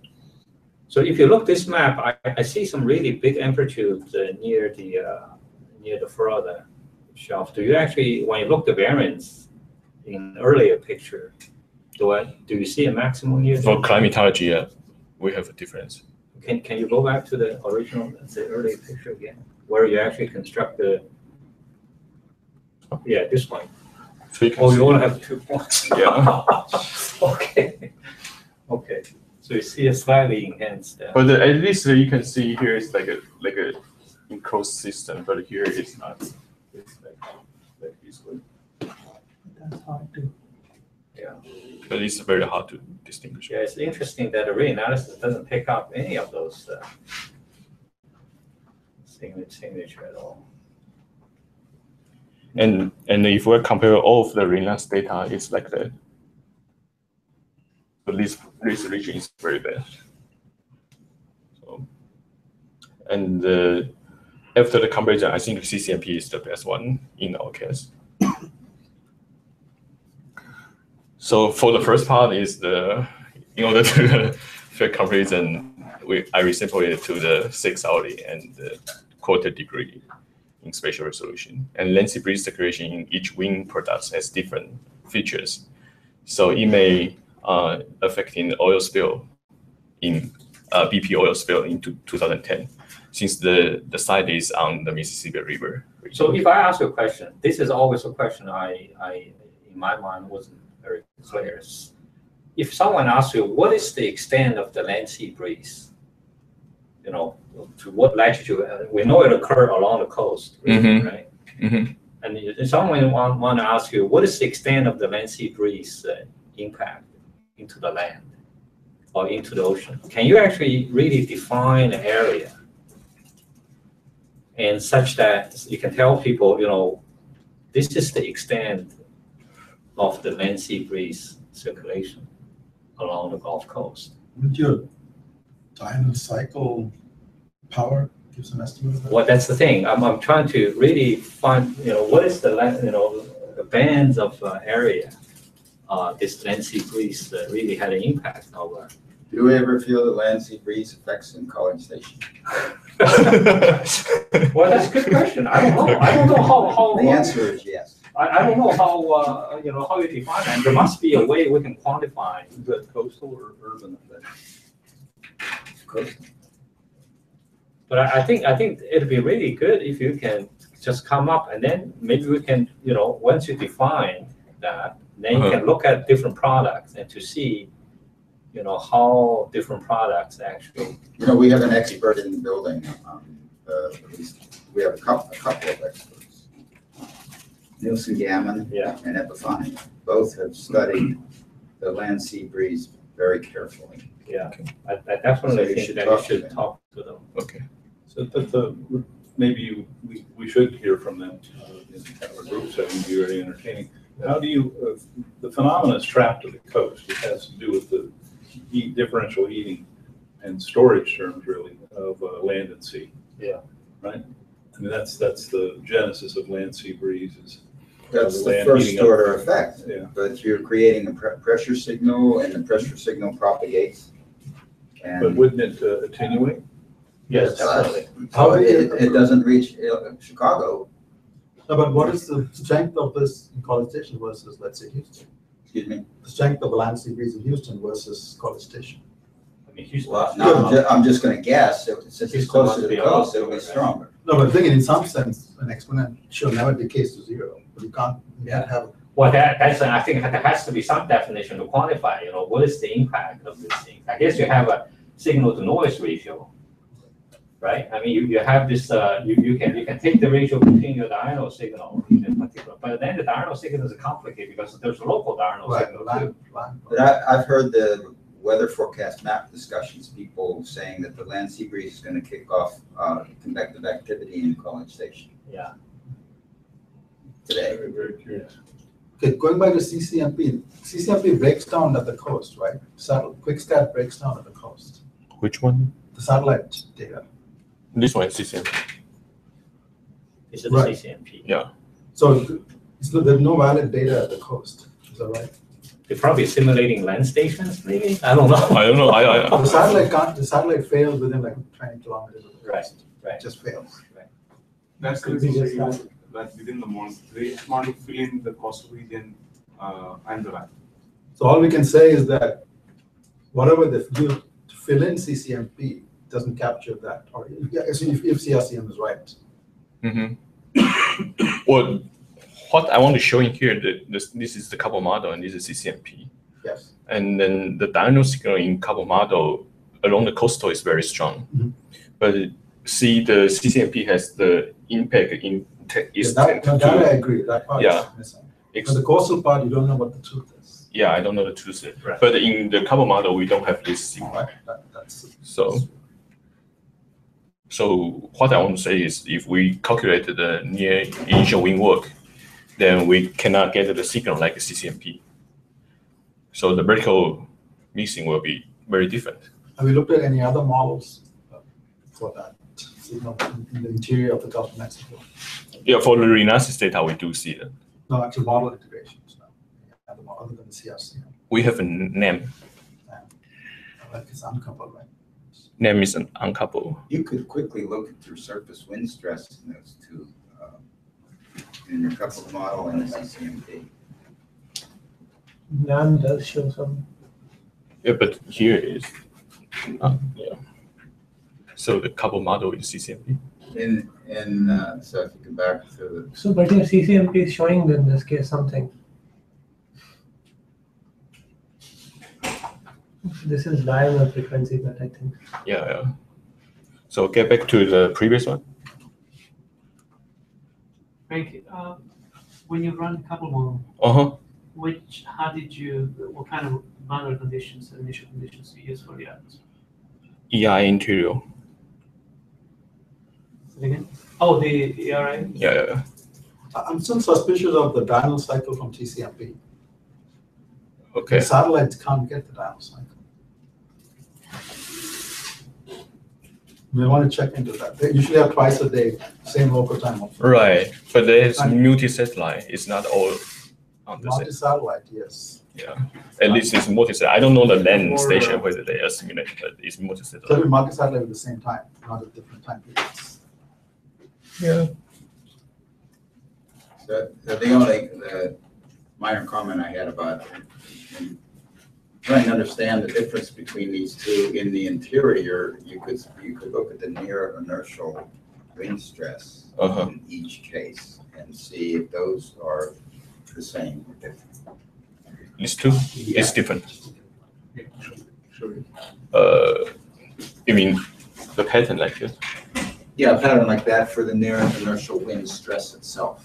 [SPEAKER 4] So if you look this map, I see some really big amplitudes near the Florida shelf. Do you actually, when you look the variance in earlier picture, do you see a maximum here?
[SPEAKER 1] For climatology, we have a difference.
[SPEAKER 4] Can you go back to the original, the earlier picture again, where you actually construct the? Yeah, this one.
[SPEAKER 1] So you can
[SPEAKER 4] Oh,
[SPEAKER 1] see-
[SPEAKER 4] you only have 2 points.
[SPEAKER 1] Yeah.
[SPEAKER 4] Okay. Okay. So you see a slightly enhanced.
[SPEAKER 1] But at least you can see here is like a enclosed system, but here it's not. It's like this way.
[SPEAKER 10] That's hard to.
[SPEAKER 4] Yeah.
[SPEAKER 1] But it's very hard to distinguish.
[SPEAKER 4] Yeah, it's interesting that the reanalysis doesn't pick up any of those signature at all.
[SPEAKER 1] And if we compare all of the RENAS data, it's like that. But this region is very bad. So, and after the comparison, I think CCMP is the best one in our case. So for the first part is in order to fair comparison, I resampled it to the 6 hourly and the quarter degree in spatial resolution. And Lancy breeze circulation in each wind product has different features. So it may affecting the oil spill in BP oil spill in 2010, since the site is on the Mississippi River.
[SPEAKER 4] So if I ask you a question, this is always a question I in my mind wasn't very clear. If someone asks you, what is the extent of the land sea breeze? To what latitude? We know it occurs along the coast, right?
[SPEAKER 1] Mm-hmm.
[SPEAKER 4] And if someone want to ask you, what is the extent of the land sea breeze impact into the land or into the ocean? Can you actually really define an area and such that you can tell people, this is the extent of the land sea breeze circulation along the Gulf Coast?
[SPEAKER 2] Would your diurnal cycle power give some estimate of that?
[SPEAKER 4] Well, that's the thing. I'm trying to really find, what is the bands of area this land sea breeze really had an impact over.
[SPEAKER 7] Do we ever feel that land sea breeze affects in College Station?
[SPEAKER 4] Well, that's a good question. I don't know how.
[SPEAKER 7] The answer is yes.
[SPEAKER 4] I don't know how how you define that. There must be a way we can quantify.
[SPEAKER 6] Is that coastal or urban?
[SPEAKER 7] Coastal.
[SPEAKER 4] But I think it'd be really good if you can just come up and then maybe we can, once you define that, then you can look at different products and to see how different products actually.
[SPEAKER 7] We have an expert in building, at least we have a couple of experts. Nielsen Gammon
[SPEAKER 4] Yeah.
[SPEAKER 7] and Epifani, both have studied the land sea breeze very carefully.
[SPEAKER 4] Yeah, I definitely
[SPEAKER 7] So you
[SPEAKER 4] think
[SPEAKER 7] should
[SPEAKER 4] that
[SPEAKER 7] talk
[SPEAKER 4] you
[SPEAKER 7] to
[SPEAKER 4] should
[SPEAKER 7] them.
[SPEAKER 4] talk to them.
[SPEAKER 1] Okay.
[SPEAKER 6] So maybe we should hear from them in kind of a group setting, be very entertaining. How do you, the phenomenon is trapped to the coast. It has to do with the differential heating and storage terms really of land and sea.
[SPEAKER 4] Yeah.
[SPEAKER 6] Right? I mean, that's the genesis of land sea breezes.
[SPEAKER 7] That's the
[SPEAKER 6] land
[SPEAKER 7] first
[SPEAKER 6] heating up.
[SPEAKER 7] order effect.
[SPEAKER 6] Yeah.
[SPEAKER 7] But you're creating a pressure signal, and the pressure signal propagates.
[SPEAKER 6] But
[SPEAKER 7] And
[SPEAKER 6] wouldn't it attenuate?
[SPEAKER 4] Yes,
[SPEAKER 7] it does.
[SPEAKER 4] definitely.
[SPEAKER 7] So it doesn't reach Chicago.
[SPEAKER 2] No, but what is the strength of this in College Station versus, let's say, Houston?
[SPEAKER 7] Excuse me.
[SPEAKER 2] The strength of the land sea breeze in Houston versus College Station?
[SPEAKER 4] I mean, Houston.
[SPEAKER 7] Well, no, I'm just gonna guess, since it's
[SPEAKER 4] Houston
[SPEAKER 7] closer
[SPEAKER 4] must
[SPEAKER 7] to
[SPEAKER 4] be
[SPEAKER 7] the
[SPEAKER 4] a lot
[SPEAKER 7] coast, it'll be
[SPEAKER 4] bigger, right?
[SPEAKER 7] stronger.
[SPEAKER 2] No, but the thing, in some sense, an exponent should never decrease to zero. But you can't have.
[SPEAKER 4] Well, that's, I think there has to be some definition to quantify, what is the impact of this thing? I guess you have a signal to noise ratio, right? I mean, you have this, you can take the ratio between your diurnal signal in particular, but then the diurnal signal is complicated because there's a local diurnal
[SPEAKER 2] Right,
[SPEAKER 4] signal too.
[SPEAKER 2] land.
[SPEAKER 7] But I've heard the weather forecast map discussions, people saying that the land sea breeze is gonna kick off convective activity in College Station
[SPEAKER 4] Yeah.
[SPEAKER 7] today.
[SPEAKER 6] Very, very curious.
[SPEAKER 2] Okay, going back to CCMP, CCMP breaks down at the coast, right? QuickStat breaks down at the coast.
[SPEAKER 1] Which one?
[SPEAKER 2] The satellite data.
[SPEAKER 1] This one is CCMP.
[SPEAKER 4] This is the
[SPEAKER 2] Right.
[SPEAKER 4] CCMP.
[SPEAKER 2] So there's no valid data at the coast, is that right?
[SPEAKER 4] They're probably simulating land stations, maybe? I don't know.
[SPEAKER 1] I don't know.
[SPEAKER 2] The satellite fails within like 20 kilometers of the coast.
[SPEAKER 4] Right.
[SPEAKER 2] It just fails.
[SPEAKER 3] That's the
[SPEAKER 10] Could be
[SPEAKER 3] reason
[SPEAKER 10] just
[SPEAKER 3] they
[SPEAKER 10] that.
[SPEAKER 3] use that within the month, they want to fill in the coastal region and the land.
[SPEAKER 2] So all we can say is that whatever they do to fill in CCMP doesn't capture that, or if CRCM is right.
[SPEAKER 1] Well, what I want to show in here, this is the couple model and this is CCMP.
[SPEAKER 2] Yes.
[SPEAKER 1] And then the diurnal signal in couple model along the coastal is very strong.
[SPEAKER 2] Mhm.
[SPEAKER 1] But see, the CCMP has the impact in is
[SPEAKER 2] That I agree, that part
[SPEAKER 1] Yeah.
[SPEAKER 2] is missing. But the coastal part, you don't know what the truth is.
[SPEAKER 1] yeah, I don't know the truth.
[SPEAKER 4] Right.
[SPEAKER 1] But in the couple model, we don't have this signal.
[SPEAKER 2] Right? That's
[SPEAKER 1] So what I want to say is if we calculate the near initial wind work, then we cannot get the signal like a CCMP. So the vertical mixing will be very different.
[SPEAKER 2] Have we looked at any other models for that signal in the interior of the Gulf of Mexico?
[SPEAKER 1] Yeah, for the reanalysis data, we do see that.
[SPEAKER 2] No, actual model integrations, no. Other than the CRCM.
[SPEAKER 1] We have a NEM.
[SPEAKER 2] Like it's uncoupled, right?
[SPEAKER 1] NEM is an uncoupled.
[SPEAKER 7] You could quickly look at your surface wind stress in those two, in your coupled model and the CCMP.
[SPEAKER 10] NAM does show some.
[SPEAKER 1] Yeah, but here is, yeah. So the couple model is CCMP.
[SPEAKER 7] So if you go back to
[SPEAKER 10] So, but your CCMP is showing in this case something. This is diurnal frequency, but I think.
[SPEAKER 1] Yeah. So get back to the previous one.
[SPEAKER 8] Frank, when you run couple model, what kind of boundary conditions and initial conditions you use for the atmosphere?
[SPEAKER 1] EI interior.
[SPEAKER 8] Say again? Oh, the ERI?
[SPEAKER 1] Yeah.
[SPEAKER 2] I'm still suspicious of the diurnal cycle from TCMP.
[SPEAKER 1] Okay.
[SPEAKER 2] The satellites can't get the diurnal cycle. We want to check into that. They usually have twice a day, same local time.
[SPEAKER 1] Right, but there's multi-satellite. It's not all on the same.
[SPEAKER 2] Multi-satellite, yes.
[SPEAKER 1] Yeah, at least it's multi-satellite. I don't know the land station whether they assimilate, but it's
[SPEAKER 2] So
[SPEAKER 1] multi-satellite.
[SPEAKER 2] it'll be multi-satellite at the same time, not at different time periods.
[SPEAKER 1] Yeah.
[SPEAKER 7] the only minor comment I had about trying to understand the difference between these two in the interior, you could look at the near inertial wind stress in each case and see if those are the same or different.
[SPEAKER 1] It's two. It's different.
[SPEAKER 3] Sure.
[SPEAKER 1] You mean the pattern like this?
[SPEAKER 7] Yeah, a pattern like that for the near inertial wind stress itself.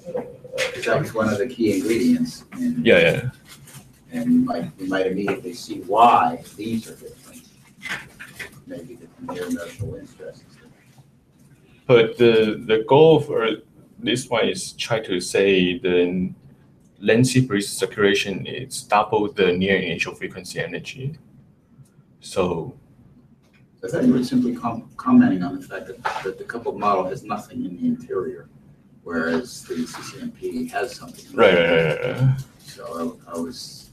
[SPEAKER 7] Because that was one of the key ingredients. And,
[SPEAKER 1] Yeah.
[SPEAKER 7] and we might immediately see why these are different. Maybe the near inertial wind stress is different.
[SPEAKER 1] But the goal for this one is try to say the lengthy breeze circulation is double the near initial frequency energy. So
[SPEAKER 7] I thought you were simply commenting on the fact that the coupled model has nothing in the interior, whereas the CCMP has something.
[SPEAKER 1] right.
[SPEAKER 7] So I was.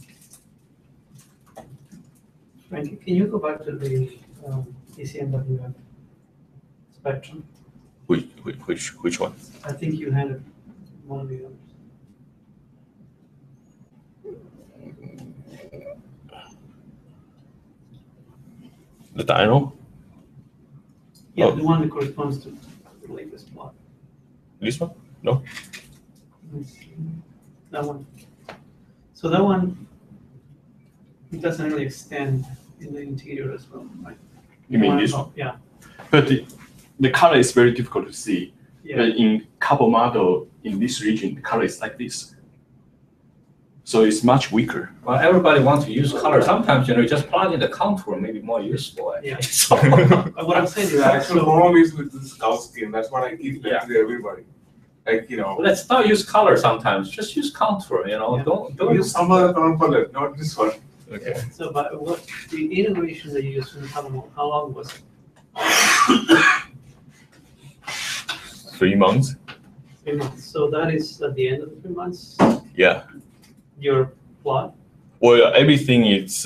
[SPEAKER 8] Frankie, can you go back to the ECMWF spectrum?
[SPEAKER 1] Which one?
[SPEAKER 8] I think you had it one of the others.
[SPEAKER 1] The diurnal?
[SPEAKER 8] Yeah,
[SPEAKER 1] Oh.
[SPEAKER 8] the one that corresponds to the latest plot.
[SPEAKER 1] This one? No.
[SPEAKER 8] Let's see. That one. So that one, it doesn't really extend in the interior as well, right?
[SPEAKER 1] You mean
[SPEAKER 8] One
[SPEAKER 1] this
[SPEAKER 8] top,
[SPEAKER 1] one?
[SPEAKER 8] Yeah,
[SPEAKER 1] But the color is very difficult to see.
[SPEAKER 8] yeah.
[SPEAKER 1] But in couple model in this region, the color is like this. So it's much weaker.
[SPEAKER 4] Well, everybody wants to use color. Sometimes, just plug in the contour may be more useful. Actually.
[SPEAKER 8] Yeah.
[SPEAKER 4] So,
[SPEAKER 8] What I'm saying is,
[SPEAKER 3] The actual
[SPEAKER 8] so,
[SPEAKER 3] problem is with this Kautsky, and that's what I keep
[SPEAKER 4] Yeah.
[SPEAKER 3] telling to everybody. Like,
[SPEAKER 4] let's not use color sometimes. Just use contour.
[SPEAKER 8] Yeah.
[SPEAKER 4] Don't
[SPEAKER 3] use some other color palette, not this one.
[SPEAKER 1] Okay.
[SPEAKER 8] so but what, the iteration that you used from the Palomar, how long was it?
[SPEAKER 1] 3 months.
[SPEAKER 8] 3 months. So that is at the end of the 3 months,
[SPEAKER 1] Yeah.
[SPEAKER 8] your plot?
[SPEAKER 1] Well, everything is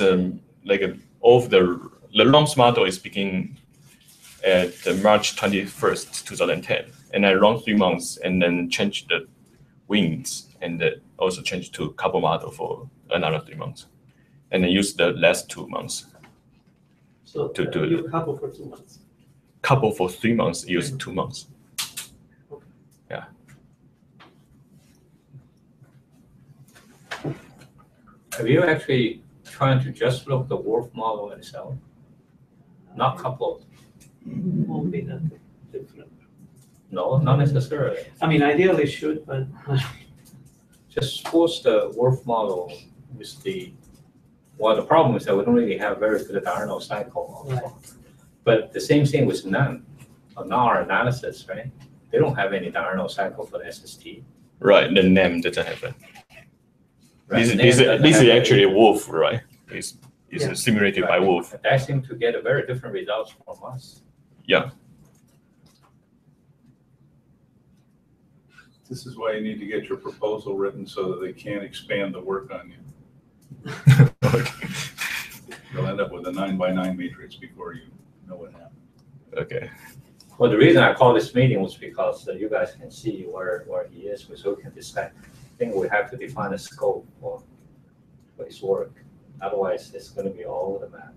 [SPEAKER 1] like all of the ROMS model is beginning at March 21st, 2010, and I run 3 months and then change the winds and also change to couple model for another 3 months, and then use the last 2 months.
[SPEAKER 8] So
[SPEAKER 1] To do
[SPEAKER 8] you couple for 2 months.
[SPEAKER 1] Couple for 3 months, use 2 months. Yeah.
[SPEAKER 4] Have you actually tried to just look the Wolf model itself? Not coupled?
[SPEAKER 8] Won't be that different.
[SPEAKER 4] No, not necessarily.
[SPEAKER 8] I mean, ideally should, but
[SPEAKER 4] Just force the Wolf model with the, well, the problem is that we don't really have very good diurnal cycle.
[SPEAKER 8] Right.
[SPEAKER 4] But the same thing with NAM, NAR analysis, right? They don't have any diurnal cycle for the SST.
[SPEAKER 1] Right, the name doesn't happen.
[SPEAKER 4] Right?
[SPEAKER 1] This
[SPEAKER 4] NAM
[SPEAKER 1] is
[SPEAKER 4] doesn't have
[SPEAKER 1] actually Wolf, right? It's
[SPEAKER 8] Yeah.
[SPEAKER 1] simulated by
[SPEAKER 4] Right.
[SPEAKER 1] Wolf.
[SPEAKER 4] That seems to get a very different results from us.
[SPEAKER 1] Yeah.
[SPEAKER 6] This is why you need to get your proposal written so that they can't expand the work on you.
[SPEAKER 1] Okay.
[SPEAKER 6] You'll end up with a 9x9 matrix before you know what happened.
[SPEAKER 1] Okay.
[SPEAKER 4] Well, the reason I called this meeting was because you guys can see where he is, so we can decide. I think we have to define a scope for his work. Otherwise, it's going to be all over the map.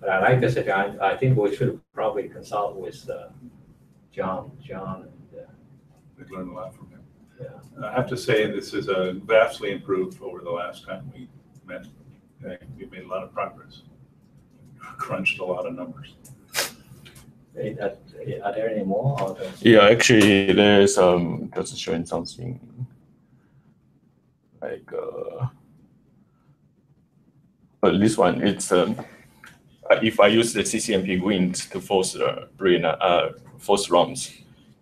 [SPEAKER 4] But I like this. I think we should probably consult with John, and
[SPEAKER 6] We've learned a lot from him.
[SPEAKER 4] Yeah.
[SPEAKER 6] I have to say, this is vastly improved over the last time we met. We've made a lot of progress. Crunched a lot of numbers.
[SPEAKER 4] are there any more? Or
[SPEAKER 1] Yeah, actually, there's just showing something like but this one it's if I use the CCMP wind to force force ROMS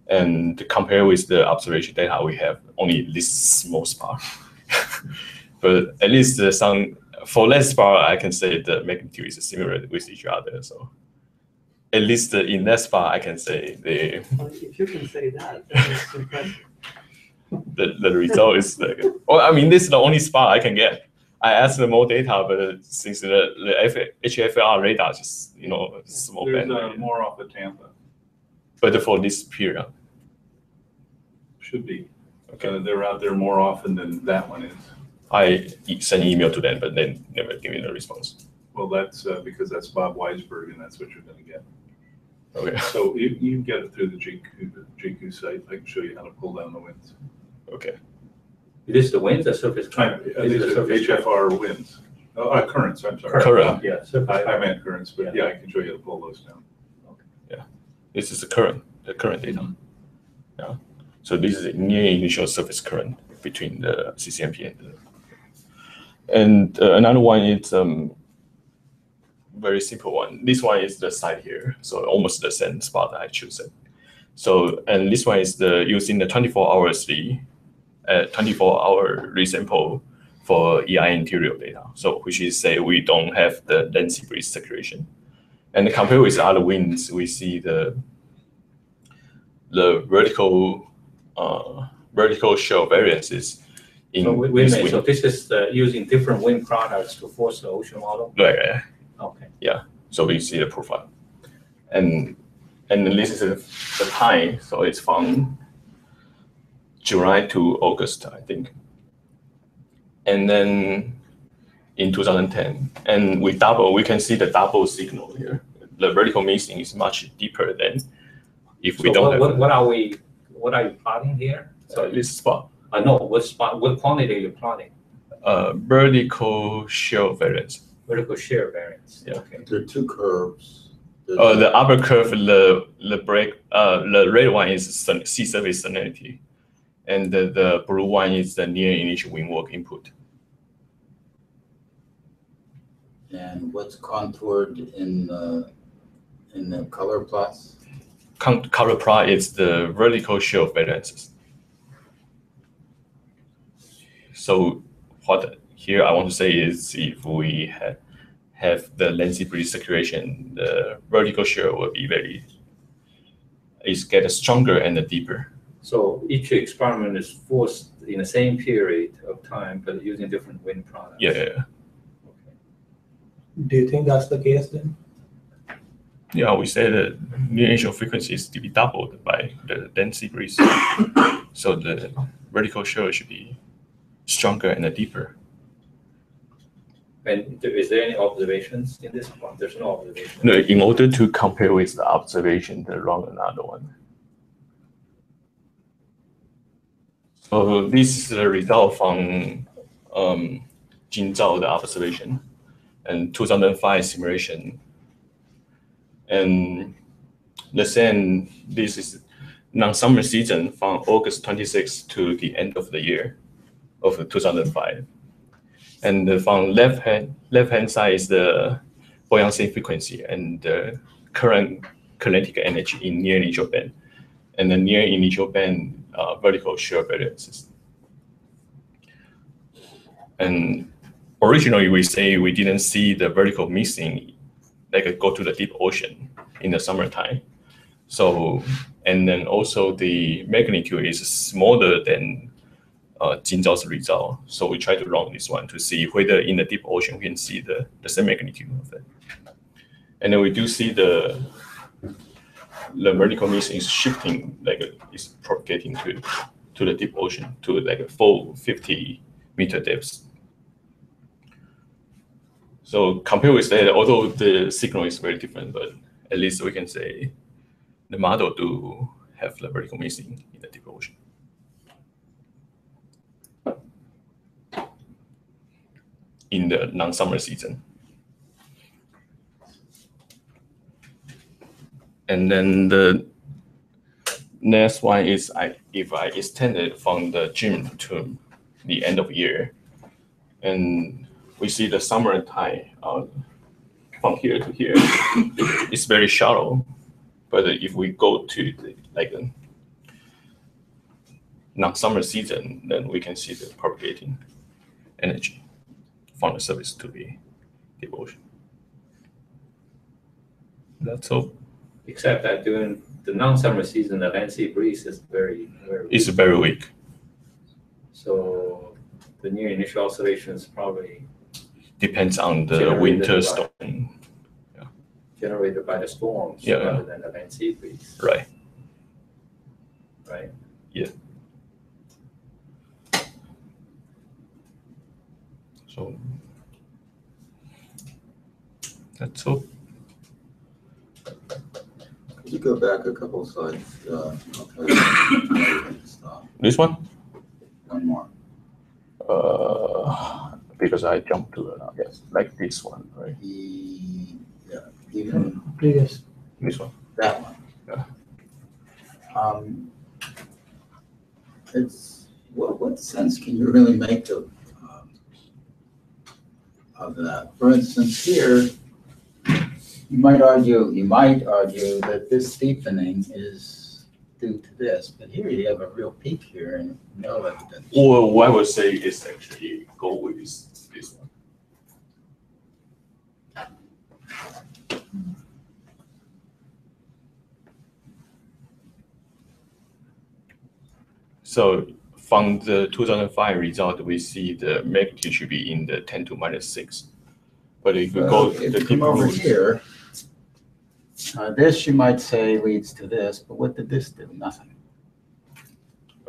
[SPEAKER 1] and compare with the observation data, we have only this small spot. But at least for less spot, I can say the magnitude is similar with each other. So at least in that spot, I can say
[SPEAKER 8] well, if you can say that, that's impressive.
[SPEAKER 1] the result is like, well, I mean, this is the only spot I can get. I asked for more data, but since the HFR radar just, small
[SPEAKER 6] There's
[SPEAKER 1] band.
[SPEAKER 6] more off of Tampa.
[SPEAKER 1] But for this period,
[SPEAKER 6] Should be.
[SPEAKER 1] okay.
[SPEAKER 6] They're out there more often than that one is.
[SPEAKER 1] I sent email to them, but they never give me a response.
[SPEAKER 6] Well, that's because that's Bob Weisberg, and that's what you're going to get.
[SPEAKER 1] Okay.
[SPEAKER 6] So you can get it through the JQ site. I can show you how to pull down the winds.
[SPEAKER 1] Okay.
[SPEAKER 4] It is the winds or surface current?
[SPEAKER 6] These
[SPEAKER 4] Is it the
[SPEAKER 6] are
[SPEAKER 4] surface current?
[SPEAKER 6] HFR winds, currents, I'm sorry.
[SPEAKER 1] Current.
[SPEAKER 4] Yeah, surface
[SPEAKER 6] I
[SPEAKER 4] current.
[SPEAKER 6] meant currents, but yeah, I can show you how to pull those down.
[SPEAKER 1] This is the current data. Yeah. So this is a near initial surface current between the CCMP and another one is very simple one. This one is the site here, so almost the same spot I choose it. So and this one is the using the 24-hour resample for EI interior data. So which is say we don't have the Lancy breeze circulation. And compared with other winds, we see the vertical shell variances in
[SPEAKER 4] So wait a
[SPEAKER 1] this
[SPEAKER 4] minute,
[SPEAKER 1] wind.
[SPEAKER 4] so this is using different wind products to force the ocean model?
[SPEAKER 1] Right.
[SPEAKER 4] Okay.
[SPEAKER 1] So we see the profile, and this is the time. So it's from July to August, I think. And then in 2010, and we can see the double signal here. The vertical missing is much deeper than if we
[SPEAKER 4] So
[SPEAKER 1] don't have
[SPEAKER 4] what are you plotting here?
[SPEAKER 1] this spot.
[SPEAKER 4] No, what quantity are you plotting?
[SPEAKER 1] Vertical shell variance.
[SPEAKER 4] Vertical shear variance.
[SPEAKER 1] Yeah.
[SPEAKER 4] Okay.
[SPEAKER 7] There are two curves.
[SPEAKER 1] The upper curve, the red one is sea surface salinity, and the blue one is the near initial windward input.
[SPEAKER 7] And what's contoured in the color plots?
[SPEAKER 1] Color plot is the vertical shell variances. So what here I want to say is if we have the Lancy breeze circulation, the vertical shell will be get stronger and deeper.
[SPEAKER 4] So each experiment is forced in the same period of time, but using different wind products.
[SPEAKER 1] Yeah.
[SPEAKER 10] Do you think that's the case then?
[SPEAKER 1] Yeah, we say the near initial frequency is to be doubled by the Lancy breeze. So the vertical shell should be stronger and deeper.
[SPEAKER 4] And is there any observations in this one? There's no observation.
[SPEAKER 1] No, in order to compare with the observation, they run another one. So this is the result from Jin Zhao, the observation, and 2005 simulation. And the same, this is non-summer season from August 26th to the end of the year of 2005. And from left hand side is the buoyancy frequency and the current kinetic energy in near initial band, and the near initial band vertical shear variances. And originally we say we didn't see the vertical missing, like go to the deep ocean in the summertime. So, and then also the magnitude is smaller than Jin Zhao's result. So we try to run this one to see whether in the deep ocean we can see the same magnitude of it. And then we do see the vertical missing is shifting, like it's propagating to the deep ocean to like a full 50-meter depth. So compared with that, although the signal is very different, but at least we can say the model do have the vertical missing in the deep ocean. In the non-summer season. And then the next one is if I extend it from the June to the end of year, and we see the summertime from here to here, it's very shallow. But if we go to the non-summer season, then we can see the propagating energy from the surface to the deep ocean. That's all.
[SPEAKER 4] Except that during the non-summer season, the Lancy breeze is very, very weak.
[SPEAKER 1] It's very weak.
[SPEAKER 4] So the near initial oscillations probably
[SPEAKER 1] Depends on the
[SPEAKER 4] Generated
[SPEAKER 1] winter
[SPEAKER 4] by-
[SPEAKER 1] storm.
[SPEAKER 4] generated by the storms
[SPEAKER 1] Yeah.
[SPEAKER 4] rather than the Lancy breeze,
[SPEAKER 1] Right.
[SPEAKER 4] right?
[SPEAKER 1] So that's all.
[SPEAKER 7] Could you go back a couple of slides? I'll tell you when to stop.
[SPEAKER 1] This one?
[SPEAKER 7] One more.
[SPEAKER 1] Because I jumped to yes, like this one, right?
[SPEAKER 7] Yeah, even
[SPEAKER 10] Previous.
[SPEAKER 1] This one.
[SPEAKER 7] that one.
[SPEAKER 1] Yeah.
[SPEAKER 7] It's, what sense can you really make of that? For instance, here, you might argue that this steepening is due to this, but here you have a real peak here and no evidence.
[SPEAKER 1] Or what I would say is actually go with this one. So from the 2005 result, we see the magnitude should be in the 10 to -6. But if we go
[SPEAKER 7] If
[SPEAKER 1] the
[SPEAKER 7] you come
[SPEAKER 1] deeper
[SPEAKER 7] over
[SPEAKER 1] roots,
[SPEAKER 7] here, this you might say leads to this, but what did this do? Nothing.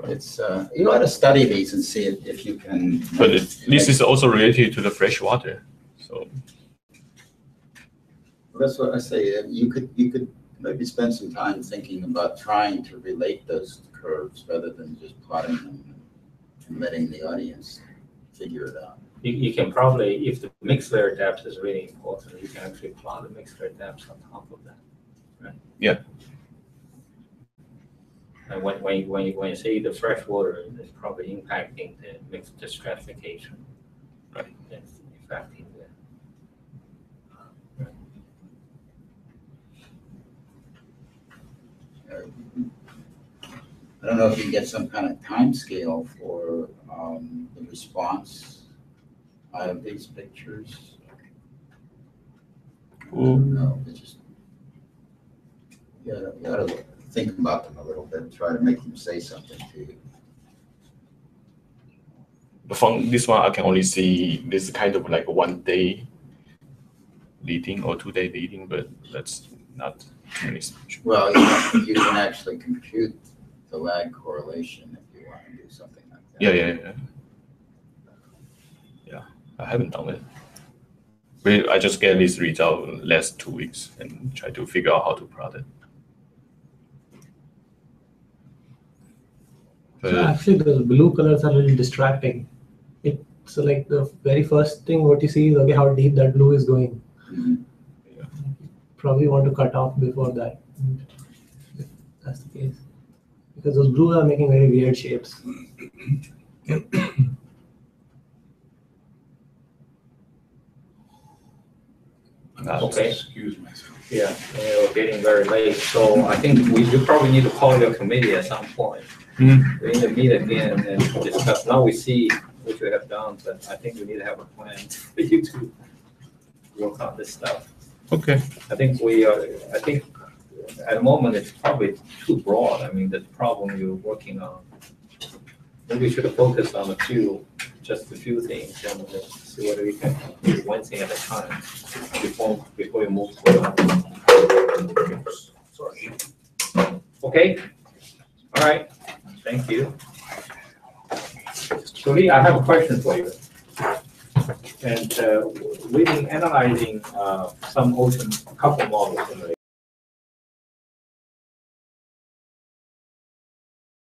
[SPEAKER 7] It's, you ought to study these and see if you can.
[SPEAKER 1] but this is also related to the fresh water. So
[SPEAKER 7] That's what I say. You could maybe spend some time thinking about trying to relate those curves rather than just plotting them and letting the audience figure it out.
[SPEAKER 4] You can probably, if the mixed layer depth is really important, you can actually plot the mixed layer depth on top of that, right?
[SPEAKER 1] Yeah.
[SPEAKER 4] And when you say the fresh water is probably impacting the stratification,
[SPEAKER 1] right?
[SPEAKER 4] It's affecting the.
[SPEAKER 7] I don't know if you can get some kind of time scale for the response out of these pictures. No, it's just, you gotta think about them a little bit, try to make them say something to you.
[SPEAKER 1] But from this one, I can only see this kind of like 1 day leading or 2 day leading, but that's not really special.
[SPEAKER 7] Well, you can actually compute the lag correlation if you want to do something like that.
[SPEAKER 1] Yeah, I haven't done it. But I just get this result last 2 weeks and try to figure out how to plot it.
[SPEAKER 10] So actually, the blue colors are a little distracting. It's like the very first thing what you see is okay, how deep that blue is going.
[SPEAKER 7] Mhm.
[SPEAKER 1] Yeah.
[SPEAKER 10] Probably want to cut off before that. If that's the case. Because those blues are making very weird shapes.
[SPEAKER 4] Okay.
[SPEAKER 6] Excuse myself.
[SPEAKER 4] Yeah, we're getting very late, so I think you probably need to call your committee at some point.
[SPEAKER 1] Mhm.
[SPEAKER 4] We need to meet again and discuss. Now we see what you have done, but I think we need to have a plan for you to work on this stuff.
[SPEAKER 1] Okay.
[SPEAKER 4] I think at the moment it's probably too broad. I mean, the problem you're working on. Maybe we should have focused on just a few things and see whether we can do one thing at a time before we move forward. Sorry. Okay. All right. Thank you. So Lee, I have a question for you. And we've been analyzing some ocean couple models in the